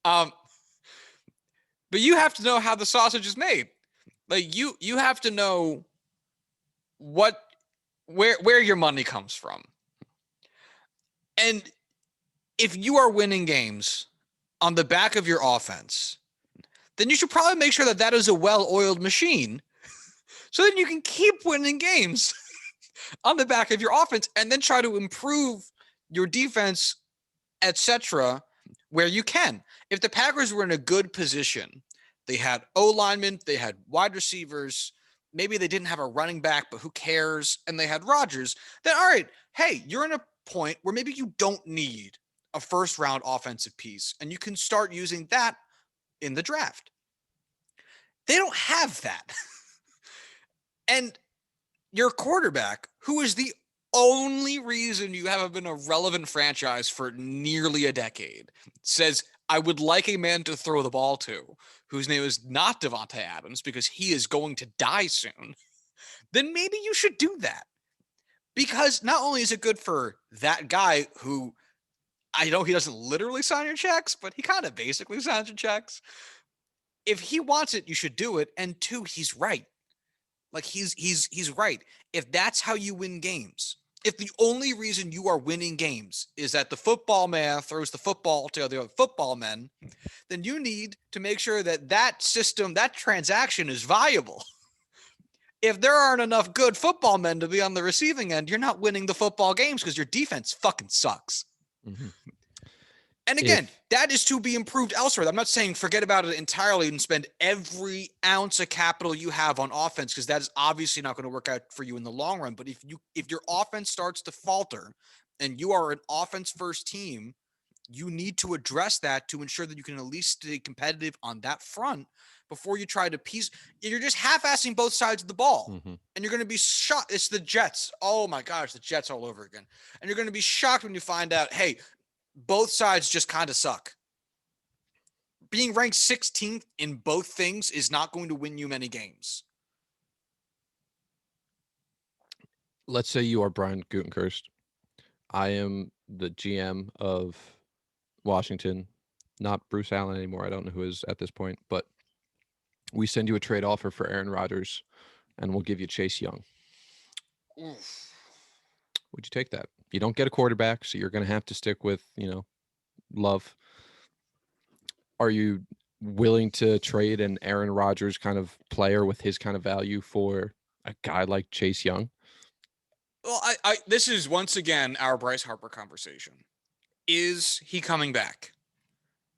But you have to know how the sausage is made. Like you have to know where your money comes from. And if you are winning games on the back of your offense, then you should probably make sure that that is a well-oiled machine so that you can keep winning games on the back of your offense and then try to improve your defense, etc., where you can. If the Packers were in a good position, they had O-linemen, they had wide receivers, maybe they didn't have a running back, but who cares, and they had Rodgers, then all right, hey, you're in a point where maybe you don't need a first-round offensive piece, and you can start using that in the draft. They don't have that. And your quarterback, who is the only reason you haven't been a relevant franchise for nearly a decade, says, I would like a man to throw the ball to, whose name is not Devontae Adams because he is going to die soon, then maybe you should do that. Because not only is it good for that guy who, I know he doesn't literally sign your checks, but he kind of basically signs your checks. If he wants it, you should do it. And two, he's right. Like he's right. If that's how you win games, if the only reason you are winning games is that the football man throws the football to the other football men, then you need to make sure that that system, that transaction is viable. If there aren't enough good football men to be on the receiving end, you're not winning the football games because your defense fucking sucks. Mm-hmm. And again, that is to be improved elsewhere. I'm not saying forget about it entirely and spend every ounce of capital you have on offense, because that is obviously not going to work out for you in the long run. But if your offense starts to falter and you are an offense first team, you need to address that to ensure that you can at least stay competitive on that front before you try to piece. You're just half-assing both sides of the ball, mm-hmm. and you're going to be shocked. It's the Jets. Oh my gosh, the Jets all over again. And you're going to be shocked when you find out, hey, both sides just kind of suck. Being ranked 16th in both things is not going to win you many games. Let's say you are Brian Gutekunst. I am the GM of Washington, not Bruce Allen anymore. I don't know who is at this point, but we send you a trade offer for Aaron Rodgers, and we'll give you Chase Young. Oof. Would you take that? You don't get a quarterback, so you're going to have to stick with, Love. Are you willing to trade an Aaron Rodgers kind of player with his kind of value for a guy like Chase Young? Well, I this is once again our Bryce Harper conversation. Is he coming back?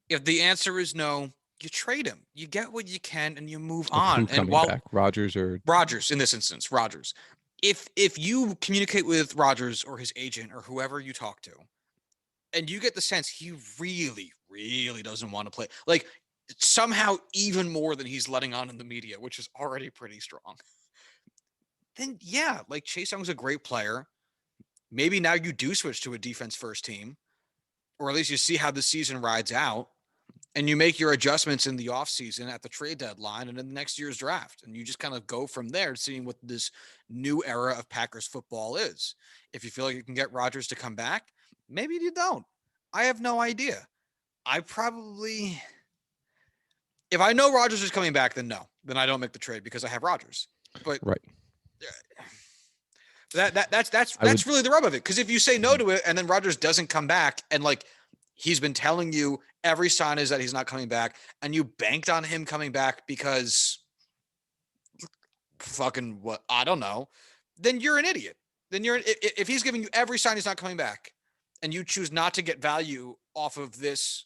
If the answer is no, you trade him. You get what you can and you move Of on. who And coming back, Rodgers or Rodgers, in this instance, Rodgers. If you communicate with Rodgers or his agent or whoever you talk to, and you get the sense he really, really doesn't want to play, like somehow even more than he's letting on in the media, which is already pretty strong, then yeah, like Chase Young's a great player. Maybe now you do switch to a defense first team, or at least you see how the season rides out, and you make your adjustments in the offseason at the trade deadline and in the next year's draft. And you just kind of go from there, seeing what this new era of Packers football is. If you feel like you can get Rodgers to come back, maybe you don't. I have no idea. I probably, if I know Rodgers is coming back, then no. Then I don't make the trade because I have Rodgers. But right. That's really the rub of it. Because if you say no to it and then Rodgers doesn't come back, and like he's been telling you every sign is that he's not coming back, and you banked on him coming back because fucking what, I don't know, then you're an idiot. Then if he's giving you every sign he's not coming back, and you choose not to get value off of this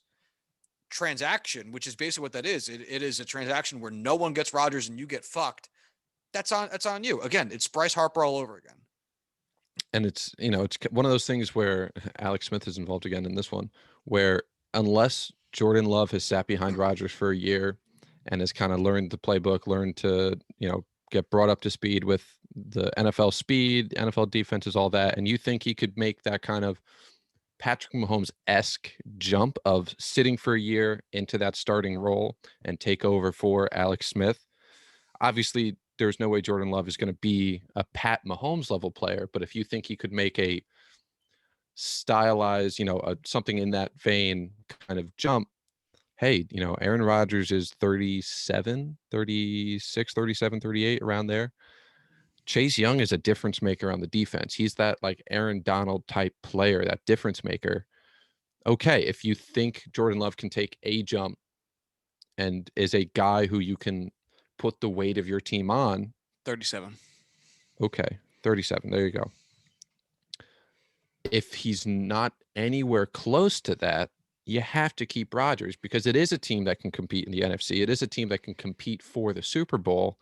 transaction, which is basically what that is. It is a transaction where no one gets Rodgers and you get fucked. That's on you. Again, it's Bryce Harper all over again. And it's, it's one of those things where Alex Smith is involved again in this one, where unless Jordan Love has sat behind Rodgers for a year and has kind of learned the playbook, learned to, get brought up to speed with the NFL speed, NFL defenses, all that, and you think he could make that kind of Patrick Mahomes-esque jump of sitting for a year into that starting role and take over for Alex Smith, obviously there's no way Jordan Love is going to be a Pat Mahomes level player. But if you think he could make a stylized, something in that vein kind of jump, hey, Aaron Rodgers is 37, 36, 37, 38, around there. Chase Young is a difference maker on the defense. He's that like Aaron Donald type player, that difference maker. Okay, if you think Jordan Love can take a jump and is a guy who you can put the weight of your team on. 37. Okay, 37. There you go. If he's not anywhere close to that, you have to keep Rodgers because it is a team that can compete in the NFC. It is a team that can compete for the Super Bowl.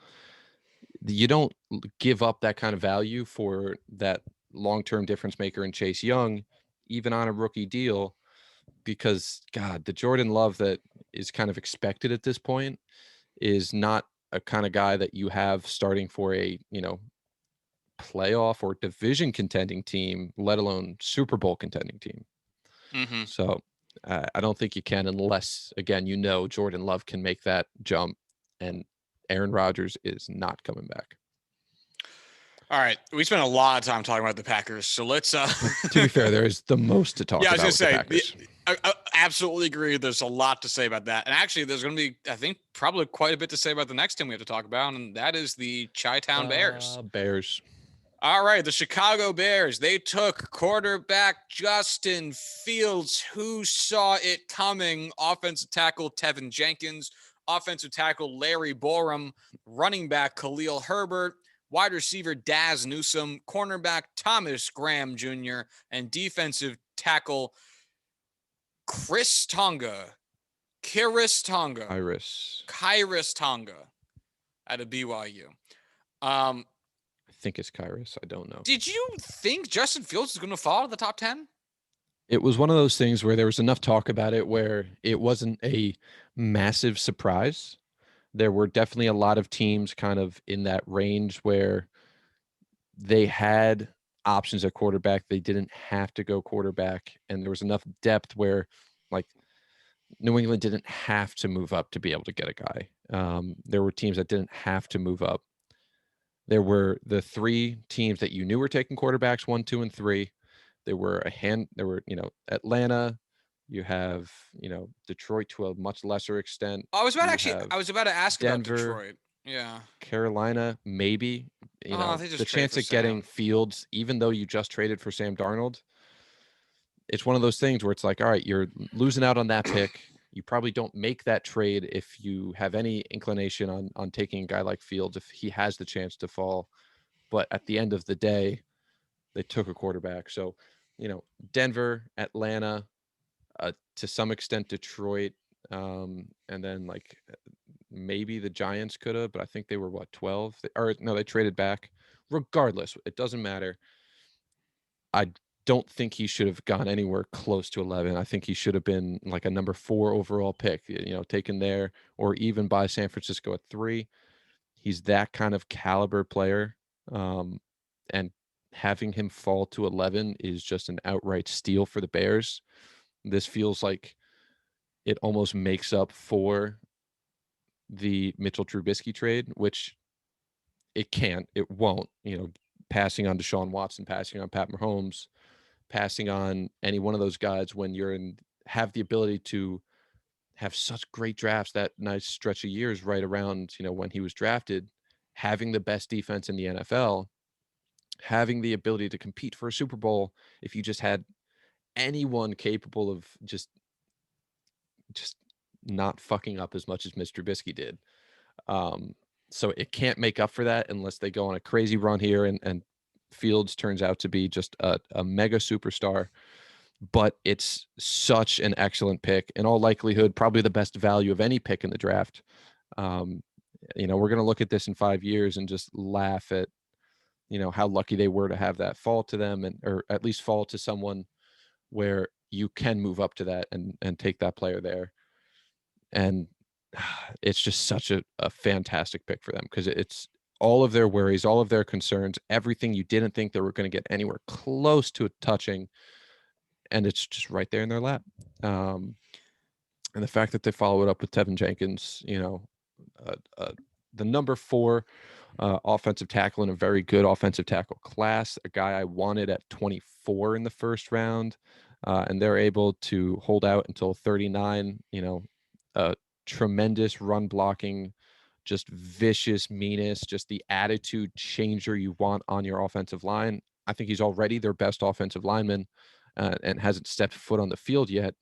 You don't give up that kind of value for that long-term difference maker in Chase Young, even on a rookie deal, because, God, the Jordan Love that is kind of expected at this point is not a kind of guy that you have starting for a, playoff or division contending team, let alone Super Bowl contending team. Mm-hmm. So I don't think you can unless, again, Jordan Love can make that jump and Aaron Rodgers is not coming back. All right. We spent a lot of time talking about the Packers. So let's To be fair, there is the most to talk about. I was going to say, I absolutely agree. There's a lot to say about that. And actually, there's going to be, I think, probably quite a bit to say about the next team we have to talk about, and that is the Chi-Town Bears. Bears. All right, the Chicago Bears. They took quarterback Justin Fields. Who saw it coming? Offensive tackle Tevin Jenkins, offensive tackle Larry Borum, running back Khalil Herbert, wide receiver Daz Newsome, cornerback Thomas Graham Jr., and defensive tackle Khyiris Tonga out of BYU. I think it's Khyiris. I don't know. Did you think Justin Fields is going to fall to the top 10? It was one of those things where there was enough talk about it where it wasn't a massive surprise. There were definitely a lot of teams kind of in that range where they had options at quarterback. They didn't have to go quarterback. And there was enough depth where, like, New England didn't have to move up to be able to get a guy. There were teams that didn't have to move up. There were the three teams that you knew were taking quarterbacks, 1, 2, and 3. There were Atlanta. You have, Detroit to a much lesser extent. I was about to ask Denver, about Detroit. Yeah. Carolina, maybe. The chance of getting Fields, even though you just traded for Sam Darnold, it's one of those things where it's like, all right, you're losing out on that pick. You probably don't make that trade if you have any inclination on taking a guy like Fields if he has the chance to fall. But at the end of the day, they took a quarterback. So, Denver, Atlanta, to some extent Detroit, and then like maybe the Giants could have, but I think they were 12, or no, they traded back. Regardless, it doesn't matter. I don't think he should have gone anywhere close to 11. I think he should have been like a number 4 overall pick, taken there, or even by San Francisco at 3. He's that kind of caliber player. And having him fall to 11 is just an outright steal for the Bears. This feels like it almost makes up for the Mitchell Trubisky trade, which it can't, it won't, passing on Deshaun Watson, passing on Pat Mahomes, passing on any one of those guys when have the ability to have such great drafts, that nice stretch of years right around, when he was drafted, having the best defense in the NFL, having the ability to compete for a Super Bowl. If you just had anyone capable of just not fucking up as much as Mr. Trubisky did. So it can't make up for that unless they go on a crazy run here and Fields turns out to be just a mega superstar. But it's such an excellent pick. In all likelihood, probably the best value of any pick in the draft. We're going to look at this in 5 years and just laugh at, how lucky they were to have that fall to them, or at least fall to someone where you can move up to that and take that player there. And it's just such a fantastic pick for them, because it's all of their worries, all of their concerns, everything you didn't think they were going to get anywhere close to touching, and it's just right there in their lap. And the fact that they follow it up with Tevin Jenkins, the number 4 offensive tackle in a very good offensive tackle class, a guy I wanted at 24 in the first round, and they're able to hold out until 39. Tremendous run blocking, just vicious meanness, just the attitude changer you want on your offensive line. I think he's already their best offensive lineman, and hasn't stepped foot on the field yet.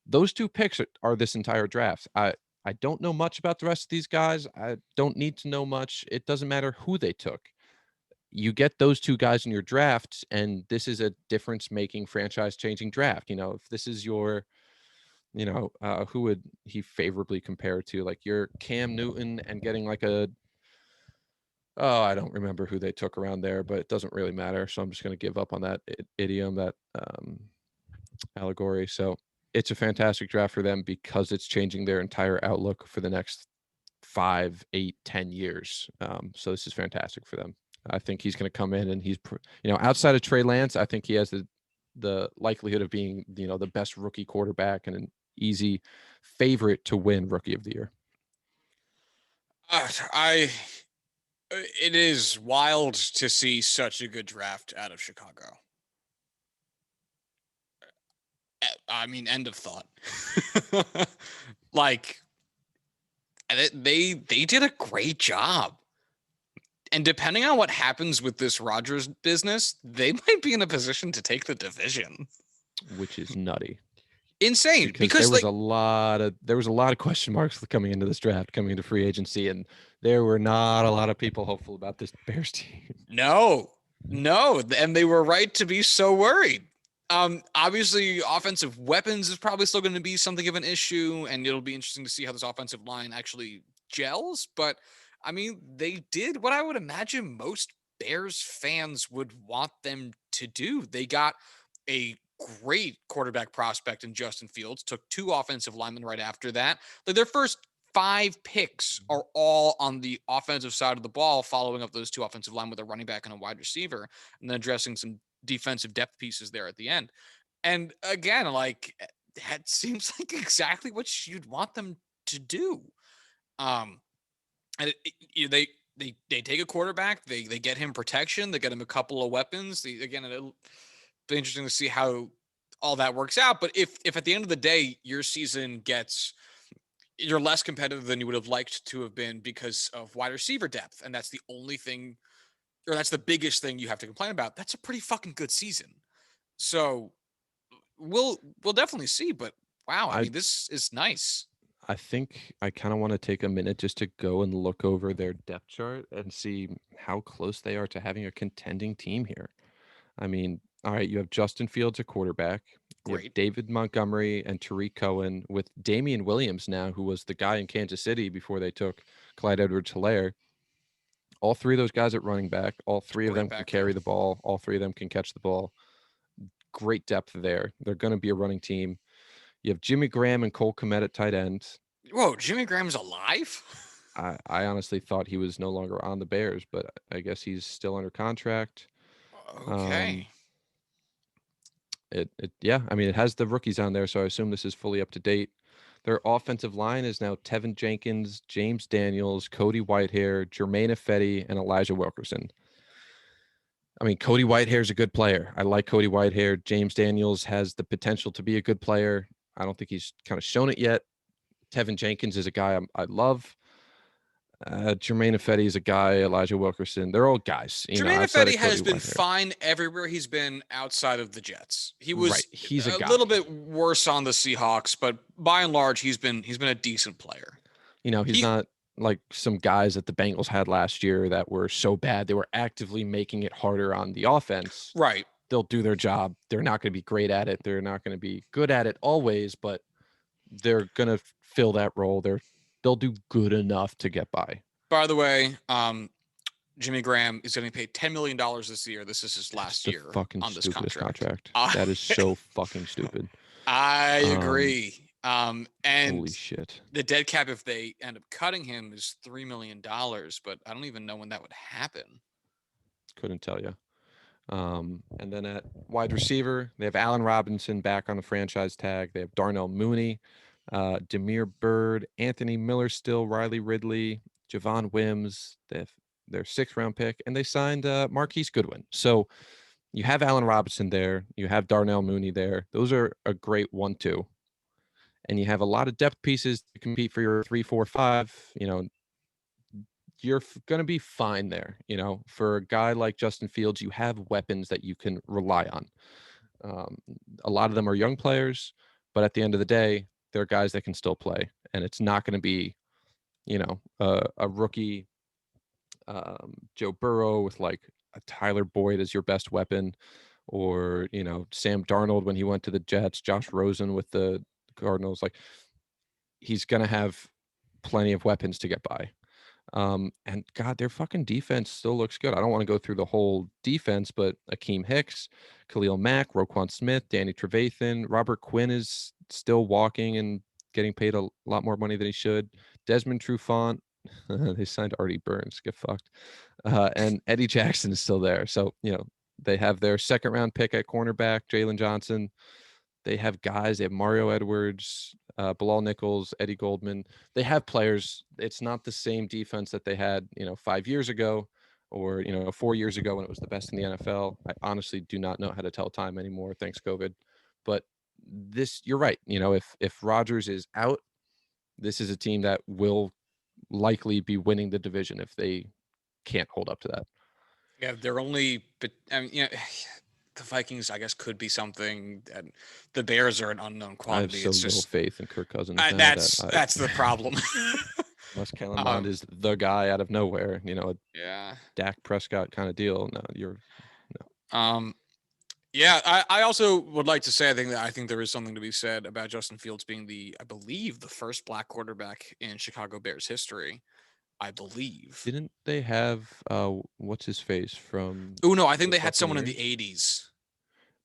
Those 2 picks are this entire draft. I don't know much about the rest of these guys. I don't need to know much. It doesn't matter who they took. You get those 2 guys in your drafts, and this is a difference-making, franchise-changing draft. If this is your, who would he favorably compare to? Like your Cam Newton and getting like I don't remember who they took around there, but it doesn't really matter. So I'm just going to give up on that idiom, that allegory. So it's a fantastic draft for them because it's changing their entire outlook for the next 5, 8, 10 years. So this is fantastic for them. I think he's going to come in and he's, outside of Trey Lance, I think he has the likelihood of being, the best rookie quarterback and an easy favorite to win Rookie of the Year. It is wild to see such a good draft out of Chicago. I mean, end of thought. Like, they did a great job. And depending on what happens with this Rodgers business, they might be in a position to take the division, which is nutty, insane. Because there was a lot of question marks coming into this draft, coming into free agency, and there were not a lot of people hopeful about this Bears team. No, and they were right to be so worried. Obviously, offensive weapons is probably still going to be something of an issue, and it'll be interesting to see how this offensive line actually gels. But I mean, they did what I would imagine most Bears fans would want them to do. They got a great quarterback prospect in Justin Fields, took 2 offensive linemen right after that. Like their first 5 picks are all on the offensive side of the ball, following up those 2 offensive line with a running back and a wide receiver, and then addressing some defensive depth pieces there at the end. And again, like that seems like exactly what you'd want them to do. And they take a quarterback, they get him protection, they get him a couple of weapons. It'll be interesting to see how all that works out. But if at the end of the day your season you're less competitive than you would have liked to have been because of wide receiver depth, and that's the only thing, or that's the biggest thing you have to complain about, that's a pretty fucking good season. So we'll definitely see, but wow, I I mean, this is nice. I think I kind of want to take a minute just to go and look over their depth chart and see how close they are to having a contending team here. I mean, all right, you have Justin Fields at quarterback. You have Great. David Montgomery and Tariq Cohen with Damian Williams now, who was the guy in Kansas City before they took Clyde Edwards-Helaire. All three of those guys at running back, all three of Great them can back there. carry the ball. All three of them can catch the ball. Great depth there. They're going to be a running team. You have Jimmy Graham and Cole Kmet at tight end. Whoa, Jimmy Graham's alive? I honestly thought he was no longer on the Bears, but I guess he's still under contract. Um, Okay. yeah, I mean, it has the rookies on there, so I assume this is fully up to date. Their offensive line is now Tevin Jenkins, James Daniels, Cody Whitehair, Jermaine Ifedi, and Elijah Wilkerson. I mean, Cody Whitehair is a good player. I like Cody Whitehair. James Daniels has the potential to be a good player. I don't think he's kind of shown it yet. Tevin Jenkins is a guy I love. Jermaine Ifedi is a guy. Elijah Wilkerson. They're all guys, Jermaine outside Ifedi of Cody has been Whitehair. fine everywhere he's been outside of the Jets. He Right. was He's a a guy. little bit worse on the Seahawks, but by and large, he's been a decent player. He's He not like some guys that the Bengals had last year that were so bad they were actively making it harder on the offense. right. They'll do their job. They're not going to be great at it. They're not going to be good at it always, but they're going to fill that role. They'll do good enough to get by. By the way, Jimmy Graham is getting paid $10 million this year. This is his last The year fucking on this stupidest contract. Uh, That is so fucking stupid. I agree. Holy And shit. the dead cap, if they end up cutting him, is $3 million, but I don't even know when that would happen. Couldn't tell you. And then at wide receiver, they have Allen Robinson back on the franchise tag. They have Darnell Mooney, Demir Bird, Anthony Miller still, Riley Ridley, Javon Wims. They have their 6th-round pick, and they signed Marquise Goodwin. So you have Allen Robinson there. You have Darnell Mooney there. Those are a great 1-2. And you have a lot of depth pieces to compete for your 3, 4, 5. You're going to be fine there. For a guy like Justin Fields, you have weapons that you can rely on. A lot of them are young players, but at the end of the day, they're guys that can still play. And it's not going to be, a rookie Joe Burrow with like a Tyler Boyd as your best weapon, or, Sam Darnold when he went to the Jets, Josh Rosen with the Cardinals. Like, he's going to have plenty of weapons to get by. And God, their fucking defense still looks good. I don't want to go through the whole defense, but Akeem Hicks, Khalil Mack, Roquan Smith, Danny Trevathan, Robert Quinn is still walking and getting paid a lot more money than he should. Desmond Trufant, they signed Artie Burns, get fucked. And Eddie Jackson is still there. So, they have their 2nd-round pick at cornerback, Jalen Johnson. They have guys. They have Mario Edwards, Bilal Nichols, Eddie Goldman. They have players. It's not the same defense that they had, 5 years ago or, 4 years ago when it was the best in the NFL. I honestly do not know how to tell time anymore, thanks COVID. But you're right. If Rodgers is out, this is a team that will likely be winning the division if they can't hold up to that. Yeah, they're only, but I mean, the Vikings, I guess, could be something. And the Bears are an unknown I have quantity. so It's little just faith in Kirk Cousins now that's the problem. unless Kellen Mond is the guy out of nowhere, a Yeah. Dak Prescott kind of deal. No, no. Yeah, I also would like to say I think there is something to be said about Justin Fields being I believe the first black quarterback in Chicago Bears history. I believe. Didn't they have what's his face from Oh no, I think the they had someone in the Buccaneers? 80s.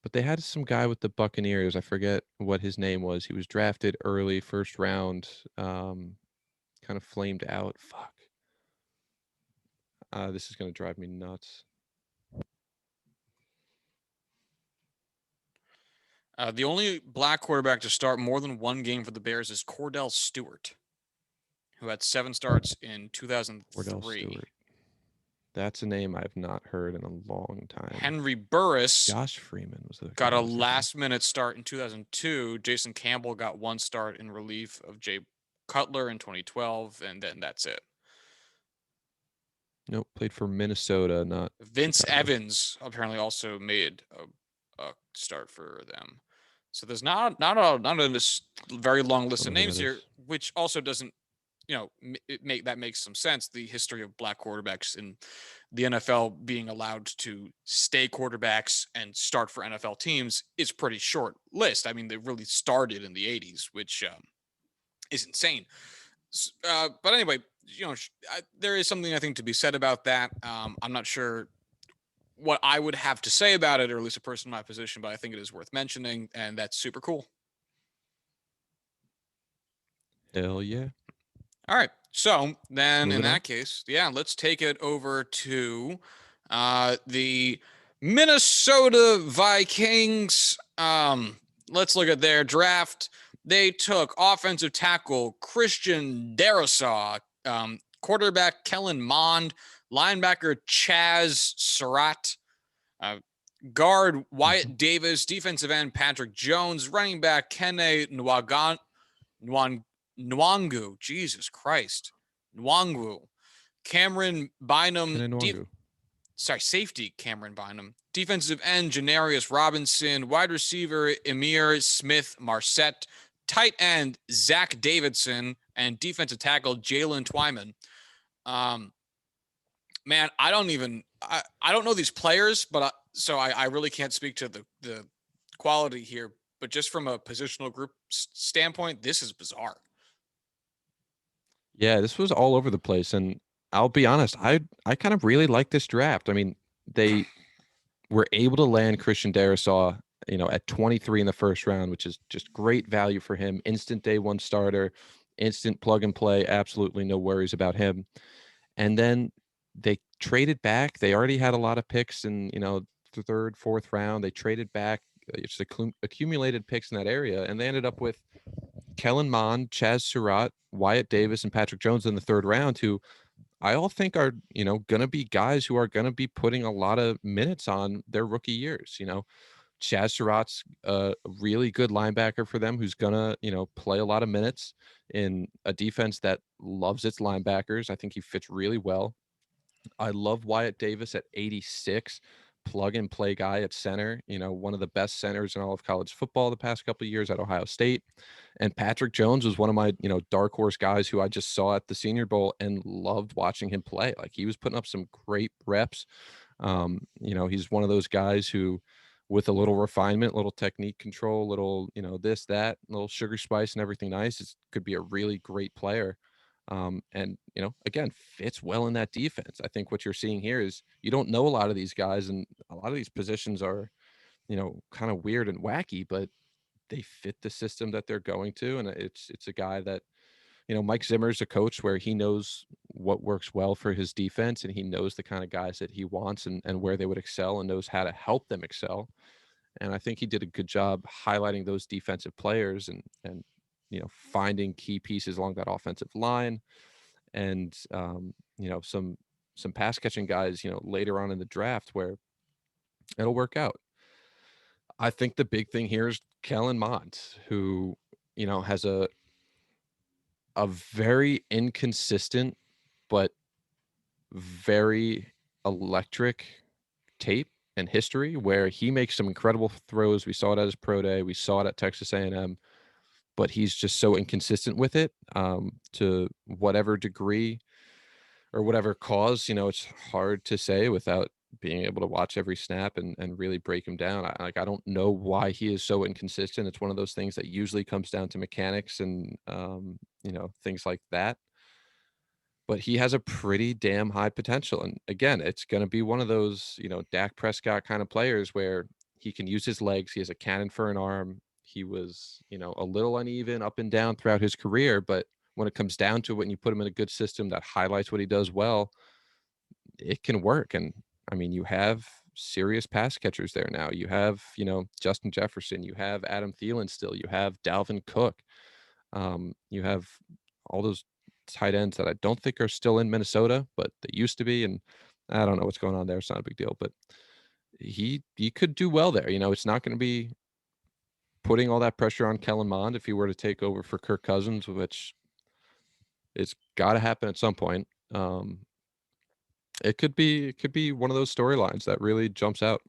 But they had some guy with the Buccaneers. I forget what his name was. He was drafted early, 1st round. Kind of flamed out. Fuck. This is gonna drive me nuts. The only black quarterback to start more than one game for the Bears is Cordell Stewart, who had 7 starts in 2003. Cordell Stewart. That's a name I've not heard in a long time. Henry Burris Josh Freeman was the got a last-minute start in 2002. Jason Campbell got 1 start in relief of Jay Cutler in 2012, and then that's it. Nope, played for Minnesota, not Vince Chicago. Evans apparently also made a start for them. So there's not a very long list I of don't know who names that here, is. which also doesn't, that makes some sense. The history of black quarterbacks in the NFL being allowed to stay quarterbacks and start for NFL teams is pretty short list. I mean, they really started in the 80s, which is insane. But anyway, there is something I think to be said about that. I'm not sure what I would have to say about it, or at least a person in my position, but I think it is worth mentioning, and that's super cool. Hell yeah. All right. So then in Moving on. that case, yeah, let's take it over to the Minnesota Vikings. Let's look at their draft. They took offensive tackle Christian Darrisaw, quarterback Kellen Mond, linebacker Chaz Surratt, uh, guard Wyatt Davis, defensive end Patrick Jones, running back Kene Nwangu, Jesus Christ, Nwangu, Cameron Bynum, Kenenwangu. safety Cameron Bynum, defensive end Janarius Robinson, wide receiver Emir Smith Marset, tight end Zach Davidson, and defensive tackle Jalen Twyman. Man, I don't know these players, but so I really can't speak to the quality here. But just from a positional group standpoint, this is bizarre. Yeah, this was all over the place, and I'll be honest, I kind of really like this draft. I mean, they were able to land Christian Darrisaw, at 23 in the first round, which is just great value for him. Instant day one starter, instant plug and play, absolutely no worries about him. And then they traded back. They already had a lot of picks in, the third, fourth round. They traded back, just accumulated picks in that area, and they ended up with Kellen Mond, Chaz Surratt, Wyatt Davis, and Patrick Jones in the third round, who I all think are, going to be guys who are going to be putting a lot of minutes on their rookie years. Chaz Surratt's a really good linebacker for them who's going to, play a lot of minutes in a defense that loves its linebackers. I think he fits really well. I love Wyatt Davis at 86, plug and play guy at center, one of the best centers in all of college football the past couple of years at Ohio State. And Patrick Jones was one of my, dark horse guys who I just saw at the Senior Bowl and loved watching him play. Like, he was putting up some great reps. He's one of those guys who, with a little refinement, little technique control, little, this, that, little sugar spice and everything nice, it could be a really great player. And again, fits well in that defense. I think what you're seeing here is you don't know a lot of these guys, and a lot of these positions are, kind of weird and wacky, but they fit the system that they're going to. And it's a guy that, Mike Zimmer's a coach where he knows what works well for his defense, and he knows the kind of guys that he wants and where they would excel, and knows how to help them excel. And I think he did a good job highlighting those defensive players and finding key pieces along that offensive line, and some pass catching guys, later on in the draft where it'll work out. I think the big thing here is Kellen Mond, who, has a very inconsistent but very electric tape and history, where he makes some incredible throws. We saw it at his pro day. We saw it at Texas A&M, but he's just so inconsistent with it, to whatever degree or whatever cause. It's hard to say without being able to watch every snap and really break him down. I don't know why he is so inconsistent. It's one of those things that usually comes down to mechanics and, things like that. But he has a pretty damn high potential. And again, it's going to be one of those, Dak Prescott kind of players where he can use his legs. He has a cannon for an arm. He was, a little uneven up and down throughout his career. But when it comes down to it, and you put him in a good system that highlights what he does well, it can work. And I mean, you have serious pass catchers there now. You have, Justin Jefferson. You have Adam Thielen still. You have Dalvin Cook. You have all those tight ends that I don't think are still in Minnesota, but they used to be. And I don't know what's going on there. It's not a big deal, but he could do well there. It's not going to be putting all that pressure on Kellen Mond if he were to take over for Kirk Cousins, which it's got to happen at some point. It could be one of those storylines that really jumps out.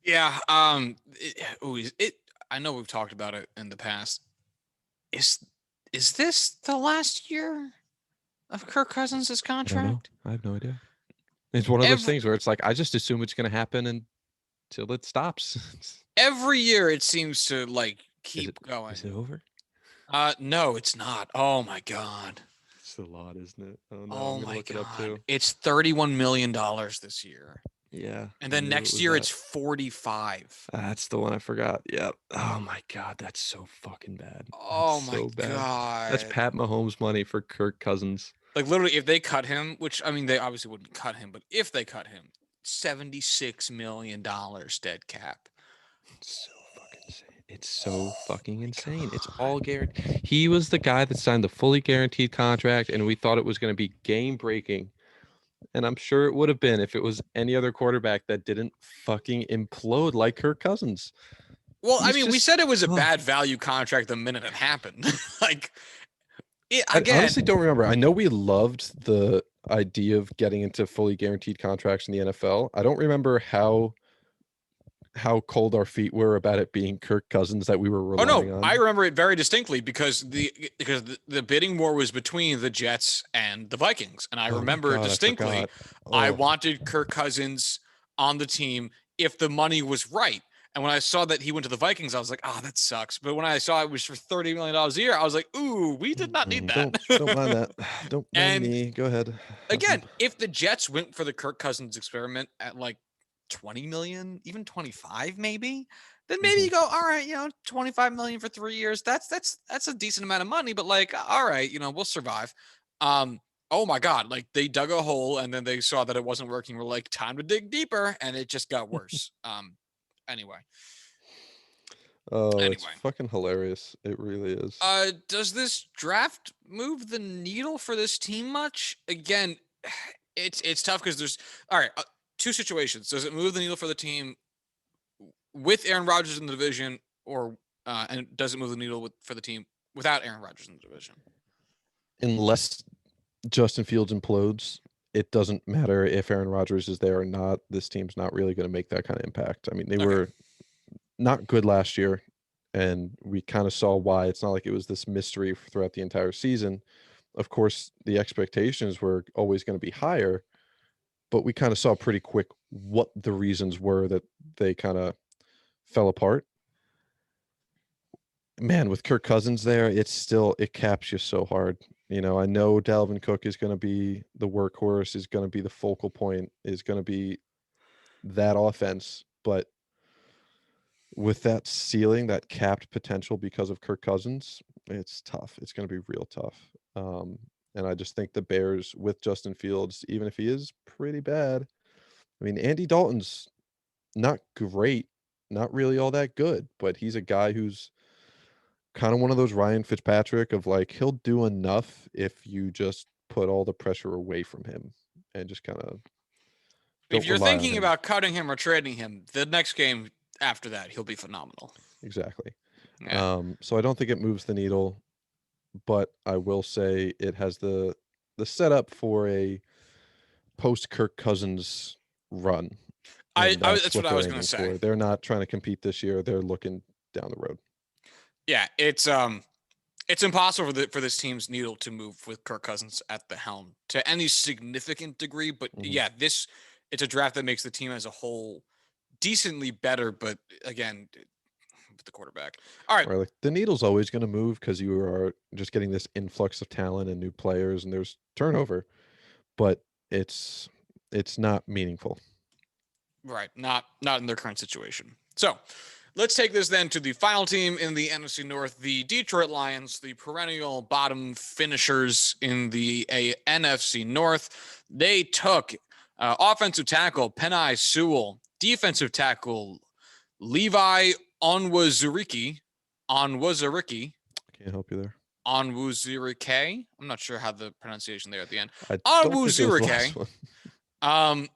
Yeah. I know we've talked about it in the past. Is is this the last year of Kirk Cousins' I don't know. contract? I have no idea. It's one of those Every things where it's like I just assume it's going to happen until it stops. every year it seems to like Is it keep going. is it over? No, it's not. Oh my god. It's a lot, isn't it? Oh no, Oh I'm gonna my look it up god. too. It's $31 million this year. Yeah, And I then knew it next was year that. it's 45. That's the one I forgot. Yep. Oh my God, that's so fucking bad. That's Oh my so bad. That's god. Pat Mahomes money for Kirk Cousins. Like literally if they cut him, which I mean they obviously wouldn't cut him, but if they cut him, $76 million dead cap. It's so fucking insane. It's so Oh fucking my insane. It's god. all guaranteed. He was the guy that signed the fully guaranteed contract, and we thought it was going to be game breaking. And I'm sure it would have been if it was any other quarterback that didn't fucking implode like Kirk Cousins. Well, I He's mean, we just, said it was a oh, bad value contract the minute it happened. Like, I again, honestly don't remember. I know we loved the idea of getting into fully guaranteed contracts in the NFL. I don't remember how cold our feet were about it being Kirk Cousins that we were oh no, relying I on. remember it very distinctly because the bidding war was between the Jets and the Vikings, and I Oh my remember God, I distinctly. forgot. I Oh, wanted Kirk Cousins on the team if the money was right. And when I saw that he went to the Vikings, I was like, "Oh, that sucks." But when I saw it was for $30 million a year, I was like, "Ooh, we did not need that." don't mind that. Don't mind And me. Go ahead. Have him. again, if the Jets went for the Kirk Cousins experiment at like 20 million, even 25 maybe, then maybe Mhm. you go, all right, 25 million for 3 years. That's a decent amount of money, but like all right, we'll survive. Um oh my god, like they dug a hole and then they saw that it wasn't working. We're like time to dig deeper and it just got worse. Anyway. Oh, it's Anyway. fucking hilarious. It really is. Does this draft move the needle for this team much? Again, it's tough because there's all right. Two situations. Does it move the needle for the team with Aaron Rodgers in the division, or and does it move the needle for the team without Aaron Rodgers in the division? Unless Justin Fields implodes, it doesn't matter if Aaron Rodgers is there or not. This team's not really going to make that kind of impact. I mean, they Okay. were not good last year, and we kind of saw why. It's not like it was this mystery throughout the entire season. Of course, the expectations were always going to be higher, but we kind of saw pretty quick what the reasons were that they kind of fell apart. Man, with Kirk Cousins there, it caps you so hard. I know Dalvin Cook is going to be the workhorse, is going to be the focal point, is going to be that offense, but with that ceiling, that capped potential because of Kirk Cousins, it's tough. It's going to be real tough. And I just think the Bears with Justin Fields, even if he is pretty bad, I mean, Andy Dalton's not great, not really all that good, but he's a guy who's kind of one of those Ryan Fitzpatrick of like he'll do enough if you just put all the pressure away from him and just kind of If don't you're rely on thinking him. about cutting him or trading him, the next game after that, he'll be phenomenal. Exactly. Yeah. So I don't think it moves the needle, but I will say it has the setup for a post Kirk Cousins run, and that's That's what what I they're was gonna aiming say. for. They're not trying to compete this year. They're looking down the road. Yeah, it's impossible for this team's needle to move with Kirk Cousins at the helm to any significant degree. But Mhm. yeah, it's a draft that makes the team as a whole decently better. But again, with the quarterback. All right. Right, like the needle's always going to move because you are just getting this influx of talent and new players, and there's turnover, but it's it's not meaningful. Right. Not in their current situation. So let's take this then to the final team in the NFC North, the Detroit Lions, the perennial bottom finishers in the NFC North. They took offensive tackle Penei Sewell, defensive tackle Levi Onwuzurike, Onwuzurike, Can't help you there. Onwuzurike. I'm not sure how the pronunciation there at the end. I don't think it was the last Onwuzurike. one. Um,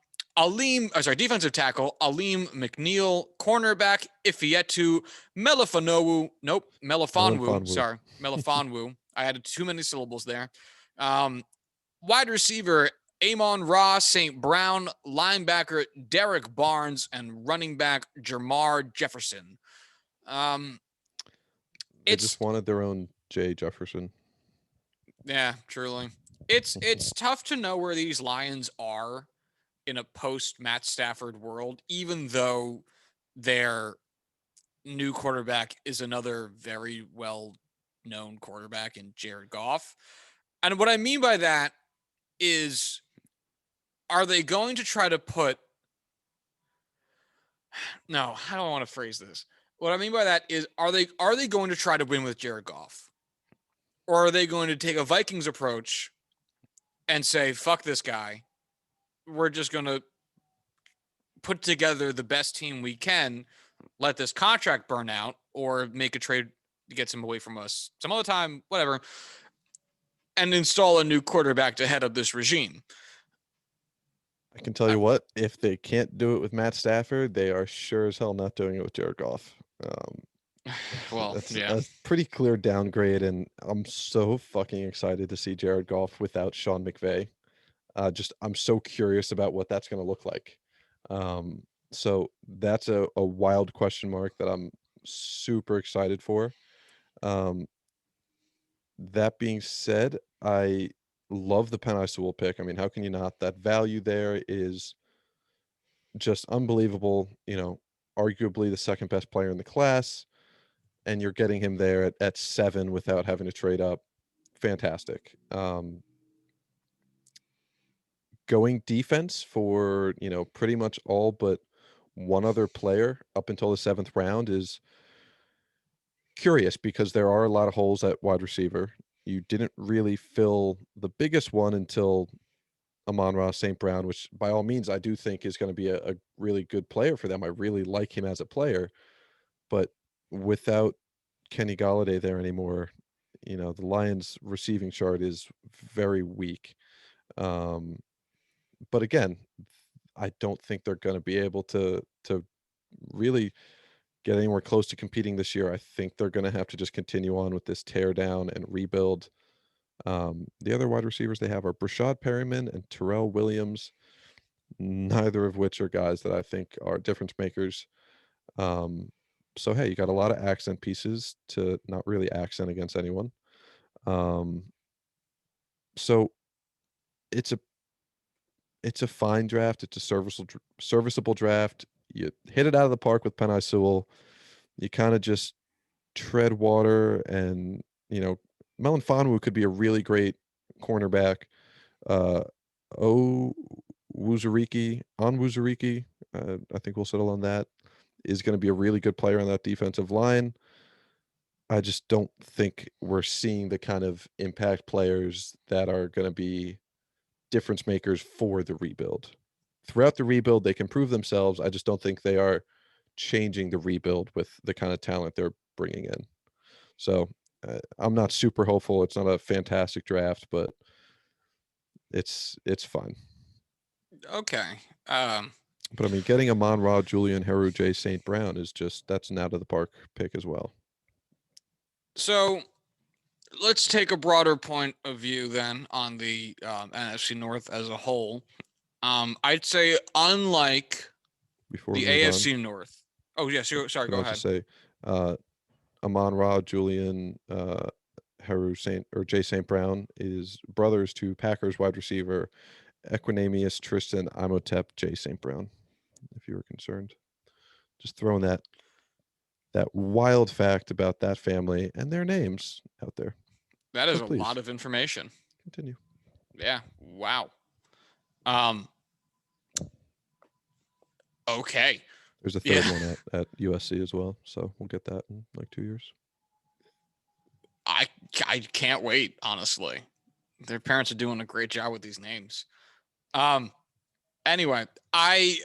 defensive tackle, Aleem McNeil, cornerback, Ifeatu Melon Melifonwu, Fonwu. Melifonwu. I added too many syllables there. Um, wide receiver, Amon-Ra St. Brown, linebacker Derek Barnes, and running back Jamar Jefferson. They just wanted their own Jay Jefferson. Yeah, truly. It's tough to know where these Lions are in a post Matt Stafford world, even though their new quarterback is another very well known quarterback in Jared Goff. And what I mean by that is, are they going to try to put, no, how do I want to phrase this? What I mean by that is, are they going to try to win with Jared Goff? Or are they going to take a Vikings approach and say, fuck this guy? We're just going to put together the best team we can, let this contract burn out, or make a trade to get him away from us some other time, whatever, and install a new quarterback to head up this regime. I can tell you what, if they can't do it with Matt Stafford, they are sure as hell not doing it with Jared Goff. Well, that's yeah, a pretty clear downgrade, and I'm so fucking excited to see Jared Goff without Sean McVay. I'm so curious about what that's going to look like. So that's a wild question mark that I'm super excited for. That being said, I love the Penei Sewell pick. I mean, how can you not? That value there is just unbelievable. Arguably the second best player in the class, and you're getting him there at 7 without having to trade up. Fantastic. Going defense for, pretty much all but one other player up until the 7th round is curious because there are a lot of holes at wide receiver. You didn't really fill the biggest one until Amon-Ra St. Brown, which by all means I do think is going to be a really good player for them. I really like him as a player, but without Kenny Golladay there anymore, the Lions receiving chart is very weak. But again, I don't think they're going to be able to really get anywhere close to competing this year. I think they're going to have to just continue on with this tear down and rebuild. The other wide receivers they have are Brashad Perryman and Terrell Williams, neither of which are guys that I think are difference makers. So hey, you got a lot of accent pieces to not really accent against anyone. So it's a fine draft. It's a serviceable draft. You hit it out of the park with Penei Sewell. You kind of just tread water, and Melon Fonwu could be a really great cornerback. O Wuzuriki, I think we'll settle on that, is going to be a really good player on that defensive line. I just don't think we're seeing the kind of impact players that are going to be difference makers for the rebuild. Throughout the rebuild, they can prove themselves. I just don't think they are changing the rebuild with the kind of talent they're bringing in. So I'm not super hopeful. It's not a fantastic draft, but it's fun. okay. But I mean, getting Amon-Ra, Julian Heru, Jay St. Brown is that's an out of the park pick as well. So let's take a broader point of view then on the NFC North as a whole. I'd say unlike Before the we move AFC on, North. Oh, yeah. Sorry, go I ahead. just say Amon-Ra, Julian Heru or Jay St. Brown is brothers to Packers wide receiver Equinemius Tristan Imhotep Jay St. Brown, if you were concerned. Just throwing that wild fact about that family and their names out there. That is a lot of information. Continue. Yeah. Wow. Okay. There's a third one at USC as well, so we'll get that in like 2 years. I can't wait, honestly. Their parents are doing a great job with these names. Anyway, I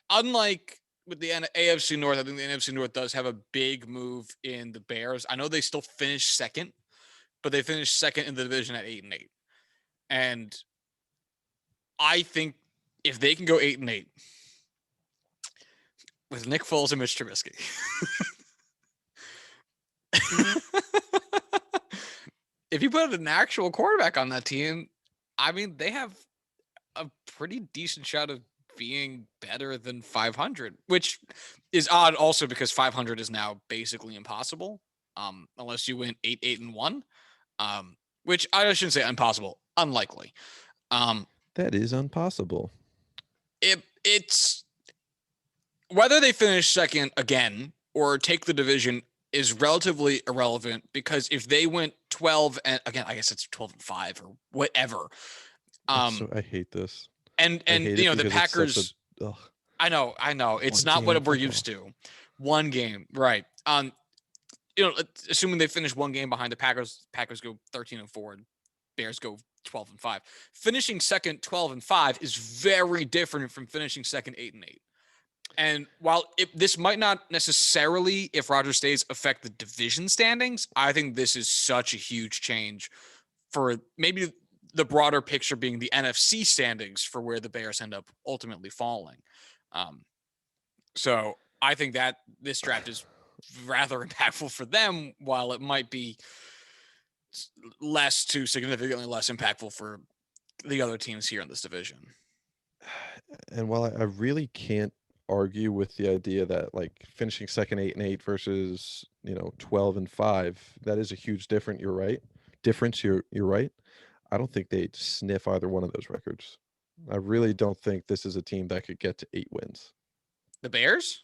unlike with the AFC North, I think the NFC North does have a big move in the Bears. I know they still finished second, but they finished second in the division at 8-8. And I think if they can go 8-8 with Nick Foles and Mitch Trubisky, if you put an actual quarterback on that team, I mean, they have a pretty decent shot of being better than 500, which is odd also because 500 is now basically impossible, unless you win 8-1, which I shouldn't say impossible, unlikely. That is impossible. It's whether they finish second again or take the division is relatively irrelevant, because if they went 12 and again, I guess it's 12-5 or whatever. I hate this. And hate you know, it the Packers. I know. It's not what we're used to. One game, right? You know, assuming they finish one game behind the Packers go 13-4, and Bears go 12-5. Finishing second 12-5 is very different from finishing second 8-8. And while this might not necessarily, if Rodgers stays, affect the division standings, I think this is such a huge change for maybe the broader picture being the NFC standings for where the Bears end up ultimately falling. So I think that this draft is rather impactful for them, while it might be less to significantly less impactful for the other teams here in this division. And while I really can't argue with the idea that like finishing second 8-8 versus 12-5, that is a huge difference. You're right. You're right. I don't think they'd sniff either one of those records. I really don't think this is a team that could get to 8 wins. The Bears?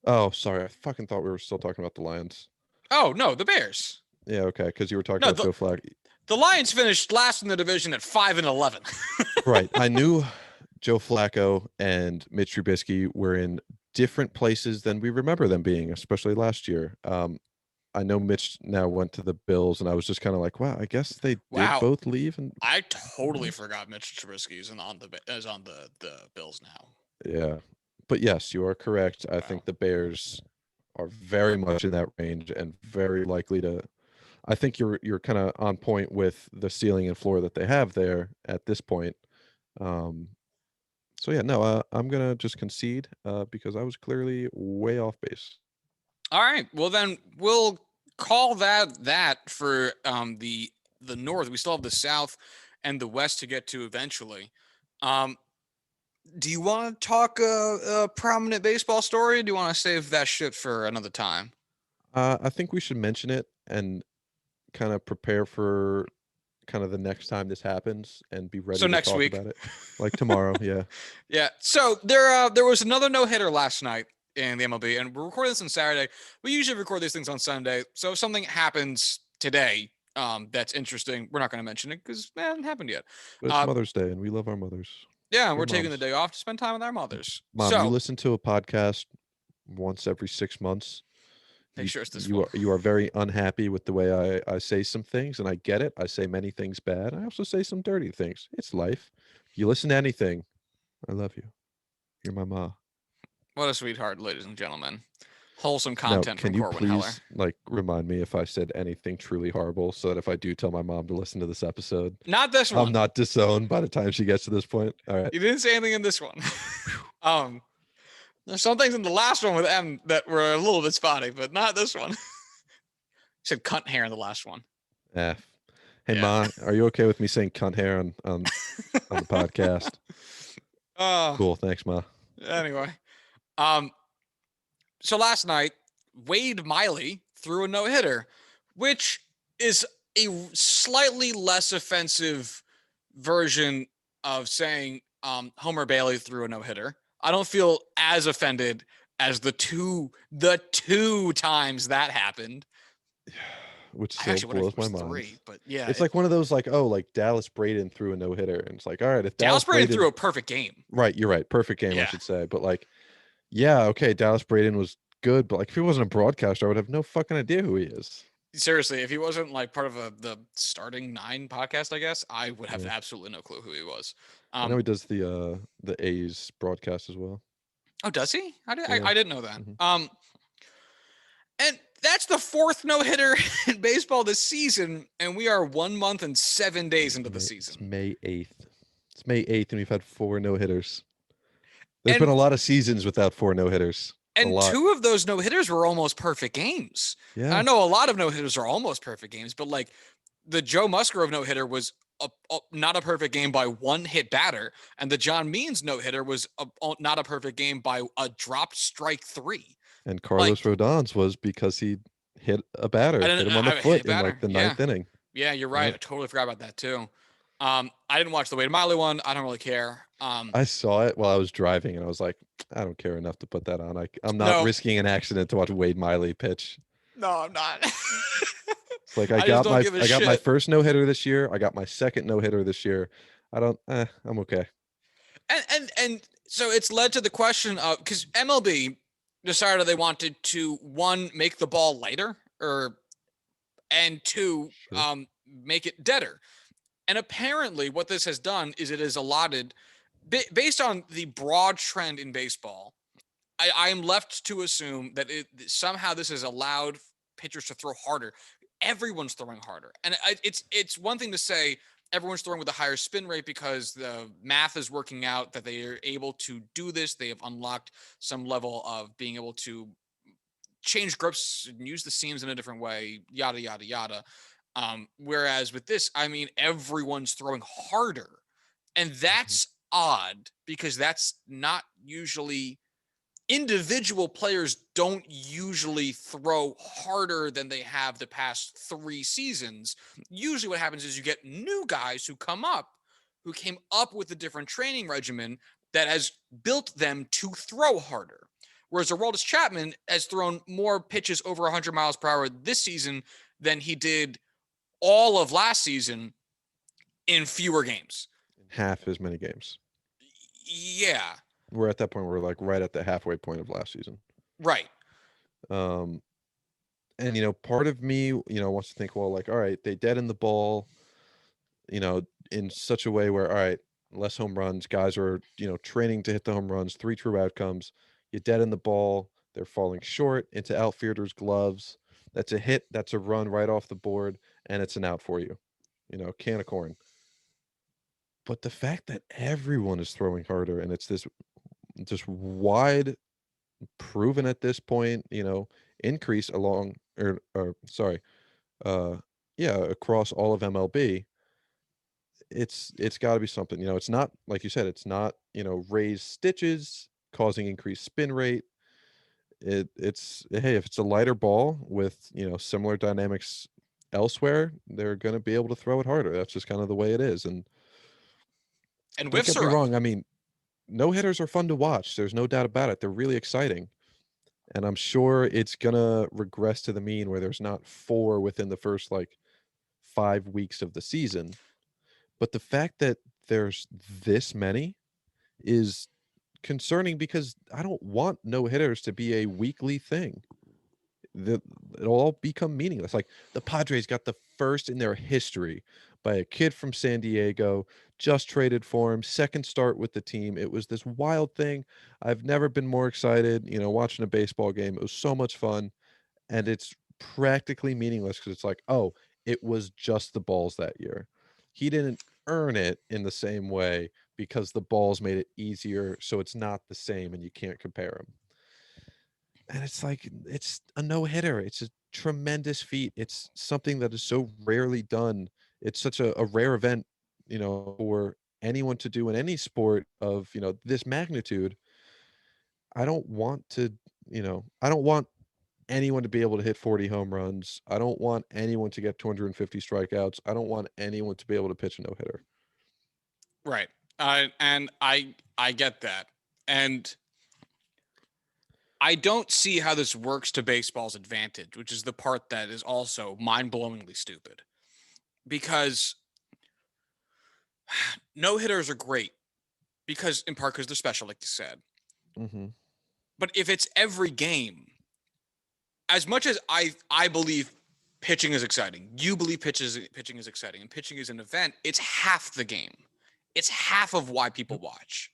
Oh, sorry. I fucking thought we were still talking about the Lions. Oh, no, the Bears. Yeah, okay, because you were talking about Joe Flacco. The Lions finished last in the division at 5-11. Right. I knew Joe Flacco and Mitch Trubisky were in different places than we remember them being, especially last year. I know Mitch now went to the Bills, and I was just kind of like, wow, I guess they did both leave. And I totally forgot Mitch Trubisky is on the Bills now. Yeah. But yes, you are correct. I think the Bears are very much in that range and very likely to. I think you're kind of on point with the ceiling and floor that they have there at this point. So yeah, no, I'm gonna just concede because I was clearly way off base. All right, well then we'll call that for the North. We still have the South and the West to get to eventually. Do you want to talk a prominent baseball story? Or do you want to save that shit for another time? I think we should mention it and kind of prepare for kind of the next time this happens and be ready to next talk week. about it. Like tomorrow, yeah. Yeah. So there was another no-hitter last night in the MLB, and we're recording this on Saturday. We usually record these things on Sunday. So if something happens today that's interesting, we're not going to mention it because it hasn't happened yet. But it's Mother's Day, and we love our mothers. Yeah, we're taking the day off to spend time with our mothers. Mom, you listen to a podcast once every 6 months. You are very unhappy with the way I say some things, and I get it. I say many things bad. I also say some dirty things. It's life. If you listen to anything, I love you. You're my ma. What a sweetheart, ladies and gentlemen. Wholesome content from Corwin. Can you please remind me if I said anything truly horrible, so that if I do tell my mom to listen to this episode, not this one, I'm not disowned by the time she gets to this point. All right. You didn't say anything in this one. There's some things in the last one with M that were a little bit spotty, but not this one. You said cunt hair in the last one. Yeah. Hey, Ma, are you okay with me saying cunt hair on the podcast? Cool. Thanks, Ma. Anyway. So last night, Wade Miley threw a no-hitter, which is a slightly less offensive version of saying Homer Bailey threw a no-hitter. I don't feel as offended as the two times that happened. Which still blows my mind. But yeah, it's like one of those Dallas Braden threw a no-hitter, and it's like, all right, if Dallas Braden threw a perfect game. Right, you're right. Perfect game, I should say. But okay, Dallas Braden was good, but if he wasn't a broadcaster, I would have no fucking idea who he is. Seriously, if he wasn't part of the Starting Nine podcast, I guess I would have absolutely no clue who he was. I know he does the A's broadcast as well. Oh, does he? I didn't know that. Mm-hmm. And that's the fourth no-hitter in baseball this season, and we are 1 month and 7 days into the season. It's May 8th. It's May 8th, and we've had 4 no-hitters. There's been a lot of seasons without 4 no-hitters. And 2 of those no-hitters were almost perfect games. Yeah. I know a lot of no-hitters are almost perfect games, but the Joe Musgrove no-hitter was not a perfect game by one hit batter, and the John Means no hitter was not a perfect game by a dropped strike 3. And Like Carlos Rodon's was because he hit a I batter, hit didn't him on the I hit foot in batter. like the Yeah, ninth inning. yeah, you're right. Yep. I totally forgot about that too. I didn't watch the Wade Miley one. I don't really care. I saw it while I was driving, and I was like, I don't care enough to put that on. I'm not No, risking an accident to watch Wade Miley pitch. no, I'm not. It's like I just don't give a I got my shit. first no hitter this year. I got my second no hitter this year. I don't. I'm okay. And so it's led to the question of, because MLB decided they wanted to, one, make the ball lighter, and two, Sure. make it deader. And apparently what this has done is it has allotted, based on the broad trend in baseball, I am left to assume that somehow this has allowed pitchers to throw harder. Everyone's throwing harder. And it's one thing to say everyone's throwing with a higher spin rate because the math is working out that they are able to do this. They have unlocked some level of being able to change grips and use the seams in a different way, yada, yada, yada. Whereas with this, I mean, everyone's throwing harder. And Mhm. that's odd because that's not usually, individual players don't usually throw harder than they have the past 3 seasons. Usually what happens is you get new guys who came up with a different training regimen that has built them to throw harder. Whereas Aroldis Chapman has thrown more pitches over 100 miles per hour this season than he did all of last season in fewer games. Half as many games. Yeah, We're at that point. We're like right at the halfway point of last season. right. Um, and part of me, wants to think, well, like, all right, they dead in the ball, in such a way where, all right, less home runs, guys are, training to hit the home runs, 3 true outcomes. You dead in the ball, they're falling short into outfielders' gloves. That's a hit, that's a run right off the board, and it's an out for you. Can of corn. But the fact that everyone is throwing harder and it's this just wide proven at this point, increase along or sorry, uh yeah, across all of MLB, it's got to be something. It's not like you said, it's not, raised stitches causing increased spin rate. It's hey, if it's a lighter ball with, similar dynamics elsewhere, they're going to be able to throw it harder. That's just kind of the way it is. And And don't whiffs get me are up. wrong, I mean, no hitters are fun to watch. There's no doubt about it. They're really exciting. And I'm sure it's gonna regress to the mean where there's not 4 within the first, like, 5 weeks of the season, but the fact that there's this many is concerning because I don't want no-hitters to be a weekly thing. The It'll all become meaningless. Like, the Padres got the first in their history by a kid from San Diego, just traded for him, second start with the team. It was this wild thing. I've never been more excited, watching a baseball game. It was so much fun, and it's practically meaningless because it's like, "Oh, it was just the balls that year." He didn't earn it in the same way because the balls made it easier, so it's not the same and you can't compare them. And it's like, it's a no-hitter. It's a tremendous feat. It's something that is so rarely done. It's such a rare event, for anyone to do in any sport of, this magnitude. I don't want to, I don't want anyone to be able to hit 40 home runs. I don't want anyone to get 250 strikeouts. I don't want anyone to be able to pitch a no-hitter. Right. And I get that. And I don't see how this works to baseball's advantage, which is the part that is also mind-blowingly stupid. Because no-hitters are great because, in part, because they're special, like you said. Mhm. But if it's every game, as much as I believe pitching is exciting, you believe pitching is exciting, and pitching is an event, it's half the game. It's half of why people Yep. watch.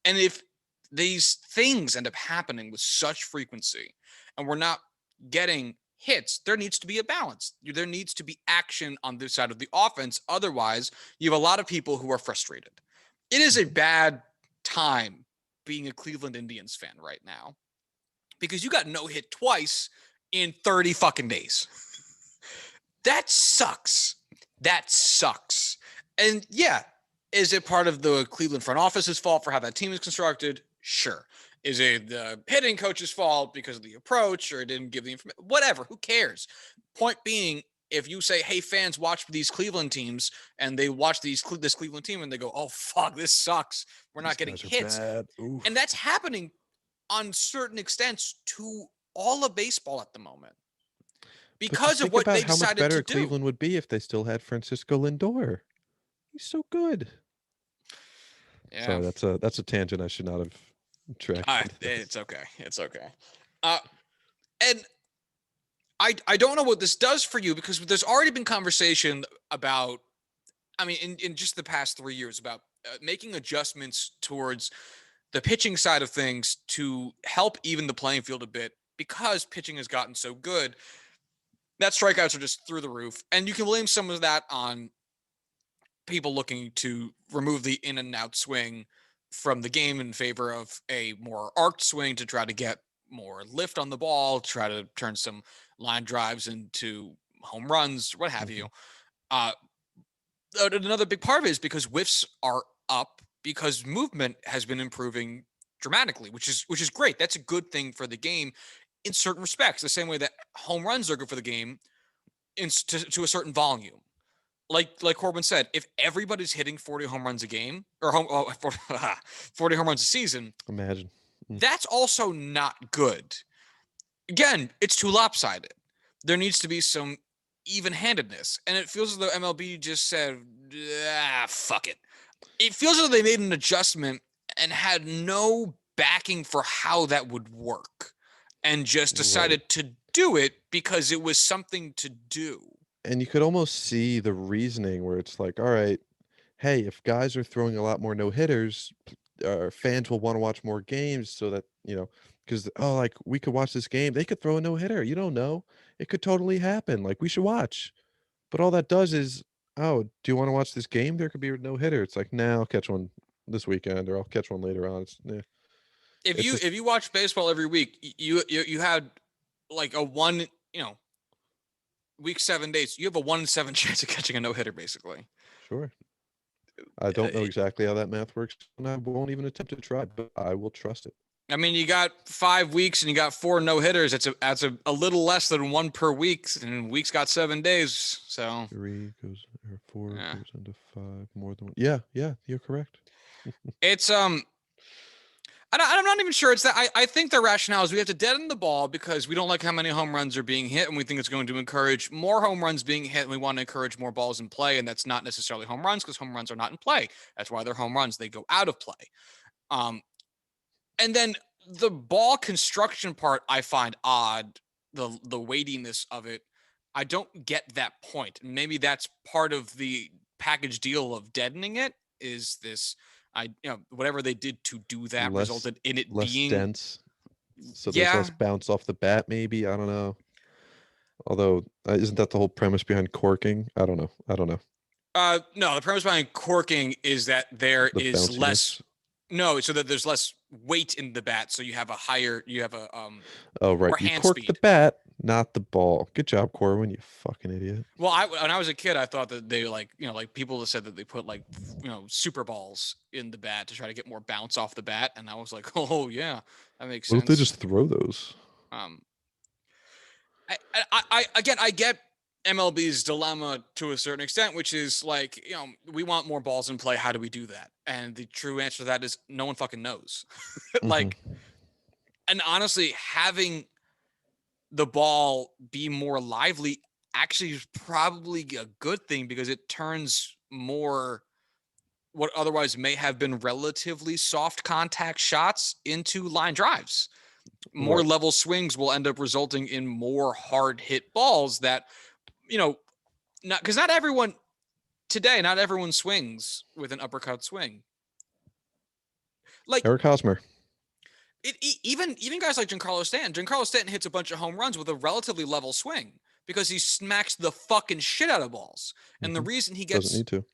And if these things end up happening with such frequency and we're not getting hits, there needs to be a balance. There needs to be action on this side of the offense. Otherwise, you have a lot of people who are frustrated. It is a Mhm. bad time being a Cleveland Indians fan right now because you got no hit twice in 30 fucking days. That sucks. That sucks. And yeah, is it part of the Cleveland front office's fault for how that team is constructed? Sure. Is it the hitting coach's fault because of the approach, or it didn't give the information? Whatever. Who cares? Point being, if you say, "Hey, fans, watch these Cleveland teams," and they watch this Cleveland team, and they go, "Oh fuck, this sucks. We're not These getting guys are hits," bad. Oof. and that's happening on certain extents to all of baseball at the moment But just because of think what about they how much decided to better do. Cleveland would be if they still had Francisco Lindor. He's so good. Yeah. Sorry, that's a tangent I should not have tracked into this. It's okay. It's okay. Uh, and I don't know what this does for you because there's already been conversation about, I mean, in just the past 3 years about making adjustments towards the pitching side of things to help even the playing field a bit because pitching has gotten so good that strikeouts are just through the roof. And you can blame some of that on people looking to remove the in and out swing from the game in favor of a more arced swing to try to get more lift on the ball, try to turn some line drives into home runs, what have Mhm. you. Uh, Another big part of it is because whiffs are up because movement has been improving dramatically, which is great. That's a good thing for the game in certain respects. The same way that home runs are good for the game to a certain volume. Like Corbin said, if everybody's hitting 40 home runs a game or 40 home runs a season, Imagine. that's also not good. Again, it's too lopsided. There needs to be some even-handedness, and it feels as though MLB just said, fuck it. It feels as though they made an adjustment and had no backing for how that would work, and just Right. decided to do it because it was something to do. And you could almost see the reasoning where it's like, all right, hey, if guys are throwing a lot more no hitters, fans will want to watch more games so that, because, oh, like we could watch this game. They could throw a no hitter. You don't know. It could totally happen. Like we should watch. But all that does is, oh, do you want to watch this game? There could be a no hitter. It's like, nah, I'll catch one this weekend or I'll catch one later on. If It's you just, if you watch baseball every week, you had like a one, week 7 days, you have a 1 in 7 chance of catching a no hitter, basically. sure. I Uh, don't know exactly how that math works, and I won't even attempt to try, but I will trust it. I mean, you got 5 weeks and you got 4 no hitters. That's a little less than one per week, and weeks got 7 days. So 3 goes or 4 yeah, goes into 5 more than one. Yeah, yeah, you're correct. it's I'm not even sure it's that. I think the rationale is we have to deaden the ball because we don't like how many home runs are being hit, and we think it's going to encourage more home runs being hit, and we want to encourage more balls in play, and that's not necessarily home runs because home runs are not in play. That's why they're home runs; they go out of play. Um, and then the ball construction part, I find odd. The weightiness of it, I don't get that point. Maybe that's part of the package deal of deadening it. Is this whatever they did to do that Less resulted in it less being dense, so there's less yeah. bounce off the bat maybe, I don't know. Although, isn't that the whole premise behind corking? I don't know. No, the premise behind corking is that there The is less. bounciness? No, so that there's less weight in the bat, so you have a Oh, right, more you hand corked the speed. bat, not the ball. Good job, Corwin, you fucking idiot. Well, when I was a kid, I thought that they like people that said that they put like super balls in the bat to try to get more bounce off the bat, and I was like, oh yeah, that makes What if they sense. just throw those? Um, I again, I get MLB's dilemma to a certain extent, which is like, we want more balls in play. How do we do that? And the true answer to that is no one fucking knows. Mhm. Like, and honestly, having the ball be more lively actually is probably a good thing because it turns more what otherwise may have been relatively soft contact shots into line drives. More Right. level swings will end up resulting in more hard hit balls that, you know, not because not everyone swings with an uppercut swing. Like Eric Hosmer. even guys like Giancarlo Stanton. Giancarlo Stanton hits a bunch of home runs with a relatively level swing because he smacks the fucking shit out of balls. And the Mhm. reason he Doesn't gets need to.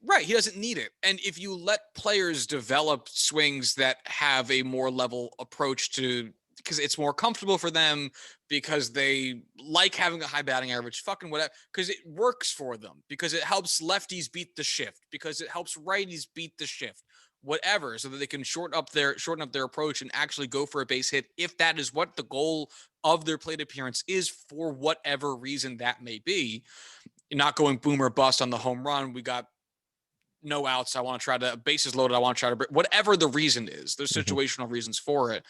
right, he doesn't need it. And if you let players develop swings that have a more level approach to because it's more comfortable for them, because they like having a high batting average, fucking whatever, because it works for them, because it helps lefties beat the shift, because it helps righties beat the shift, whatever, so that they can shorten up their approach and actually go for a base hit if that is what the goal of their plate appearance is, for whatever reason that may be. You're not going boom or bust on the home run. We got no outs. I want to try to bases loaded. I want to try to whatever the reason is. There's situational reasons for it.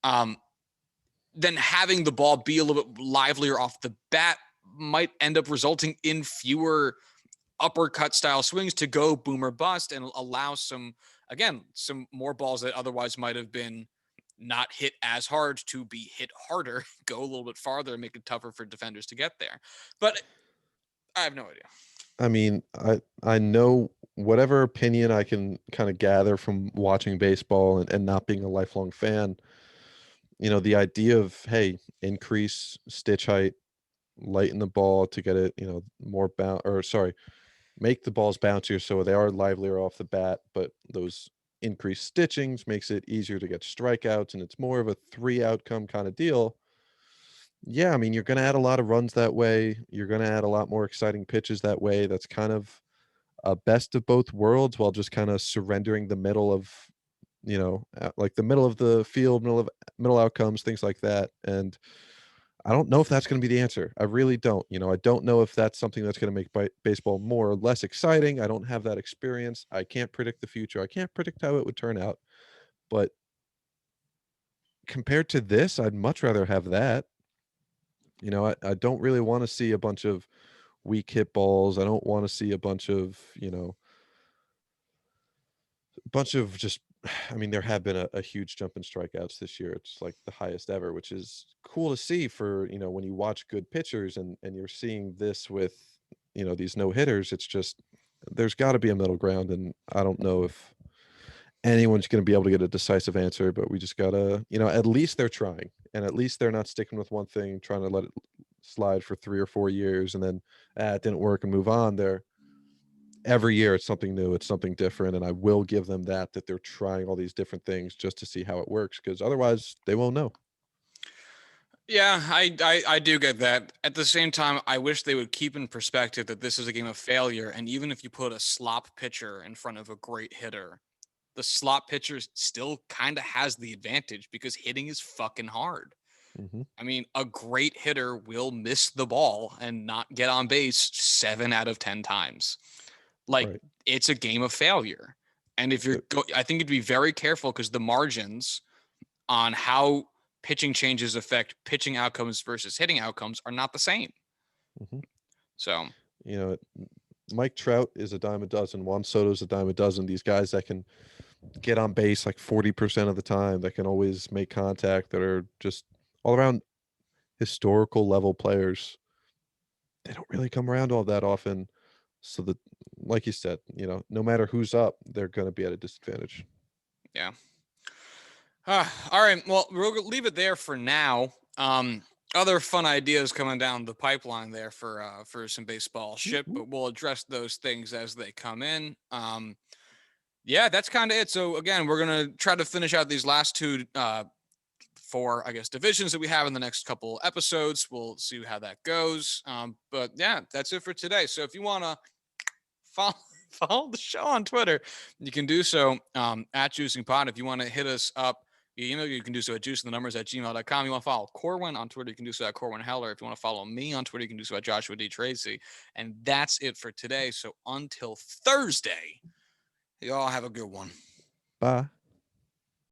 Then having the ball be a little bit livelier off the bat might end up resulting in fewer uppercut style swings to go boom or bust, and allow some more balls that otherwise might have been not hit as hard to be hit harder, go a little bit farther, and make it tougher for defenders to get there. But I have no idea. I mean, I know whatever opinion I can kind of gather from watching baseball and not being a lifelong fan, the idea of, hey, increase stitch height, lighten the ball to get it, more make the balls bouncier so they are livelier off the bat, but those increased stitchings makes it easier to get strikeouts, and it's more of a 3 outcome kind of deal. Yeah, I mean, you're going to add a lot of runs that way. You're going to add a lot more exciting pitches that way. That's kind of a best of both worlds, while just kind of surrendering the middle of, like the middle of the field, middle outcomes, things like that. And I don't know if that's going to be the answer. I really don't. I don't know if that's something that's going to make baseball more or less exciting. I don't have that experience. I can't predict the future. I can't predict how it would turn out. But compared to this, I'd much rather have that. I don't really want to see a bunch of weak hit balls. I don't want to see a bunch of, just, I mean, there have been a huge jump in strikeouts this year. It's like the highest ever, which is cool to see for, when you watch good pitchers, and you're seeing this with, these no hitters. It's just, there's got to be a middle ground. And I don't know if anyone's going to be able to get a decisive answer, but we just got to, at least they're trying, and at least they're not sticking with one thing, trying to let it slide for 3 or 4 years and then it didn't work and move on. Every year it's something new, it's something different, and I will give them that they're trying all these different things just to see how it works, because otherwise they won't know. Yeah, I do get that. At the same time, I wish they would keep in perspective that this is a game of failure, and even if you put a slop pitcher in front of a great hitter, the slot pitcher still kind of has the advantage because hitting is fucking hard. Mm-hmm. I mean, a great hitter will miss the ball and not get on base 7 out of 10 times. Like, Right. It's a game of failure. And if you're, I think you'd be very careful, because the margins on how pitching changes affect pitching outcomes versus hitting outcomes are not the same. Mm-hmm. So, Mike Trout is a dime a dozen. Juan Soto's a dime a dozen. These guys that can get on base like 40% of the time, that can always make contact, that are just all around historical level players. They don't really come around all that often. So that, like you said, no matter who's up, they're going to be at a disadvantage. yeah. All right. Well, we'll leave it there for now. Other fun ideas coming down the pipeline there for some baseball shit, but we'll address those things as they come in. Yeah, that's kind of it. So again, we're gonna try to finish out these last two 4, I guess, divisions that we have in the next couple episodes. We'll see how that goes. But yeah, that's it for today. So if you wanna follow the show on Twitter, you can do so at JuicingPod. If you want to hit us up, you can do so at juicingthenumbers@gmail.com. You want to follow Corwin on Twitter, you can do so at Corwin Heller. If you want to follow me on Twitter, you can do so at Joshua D. Tracy. And that's it for today. So until Thursday, you all have a good one. Bye.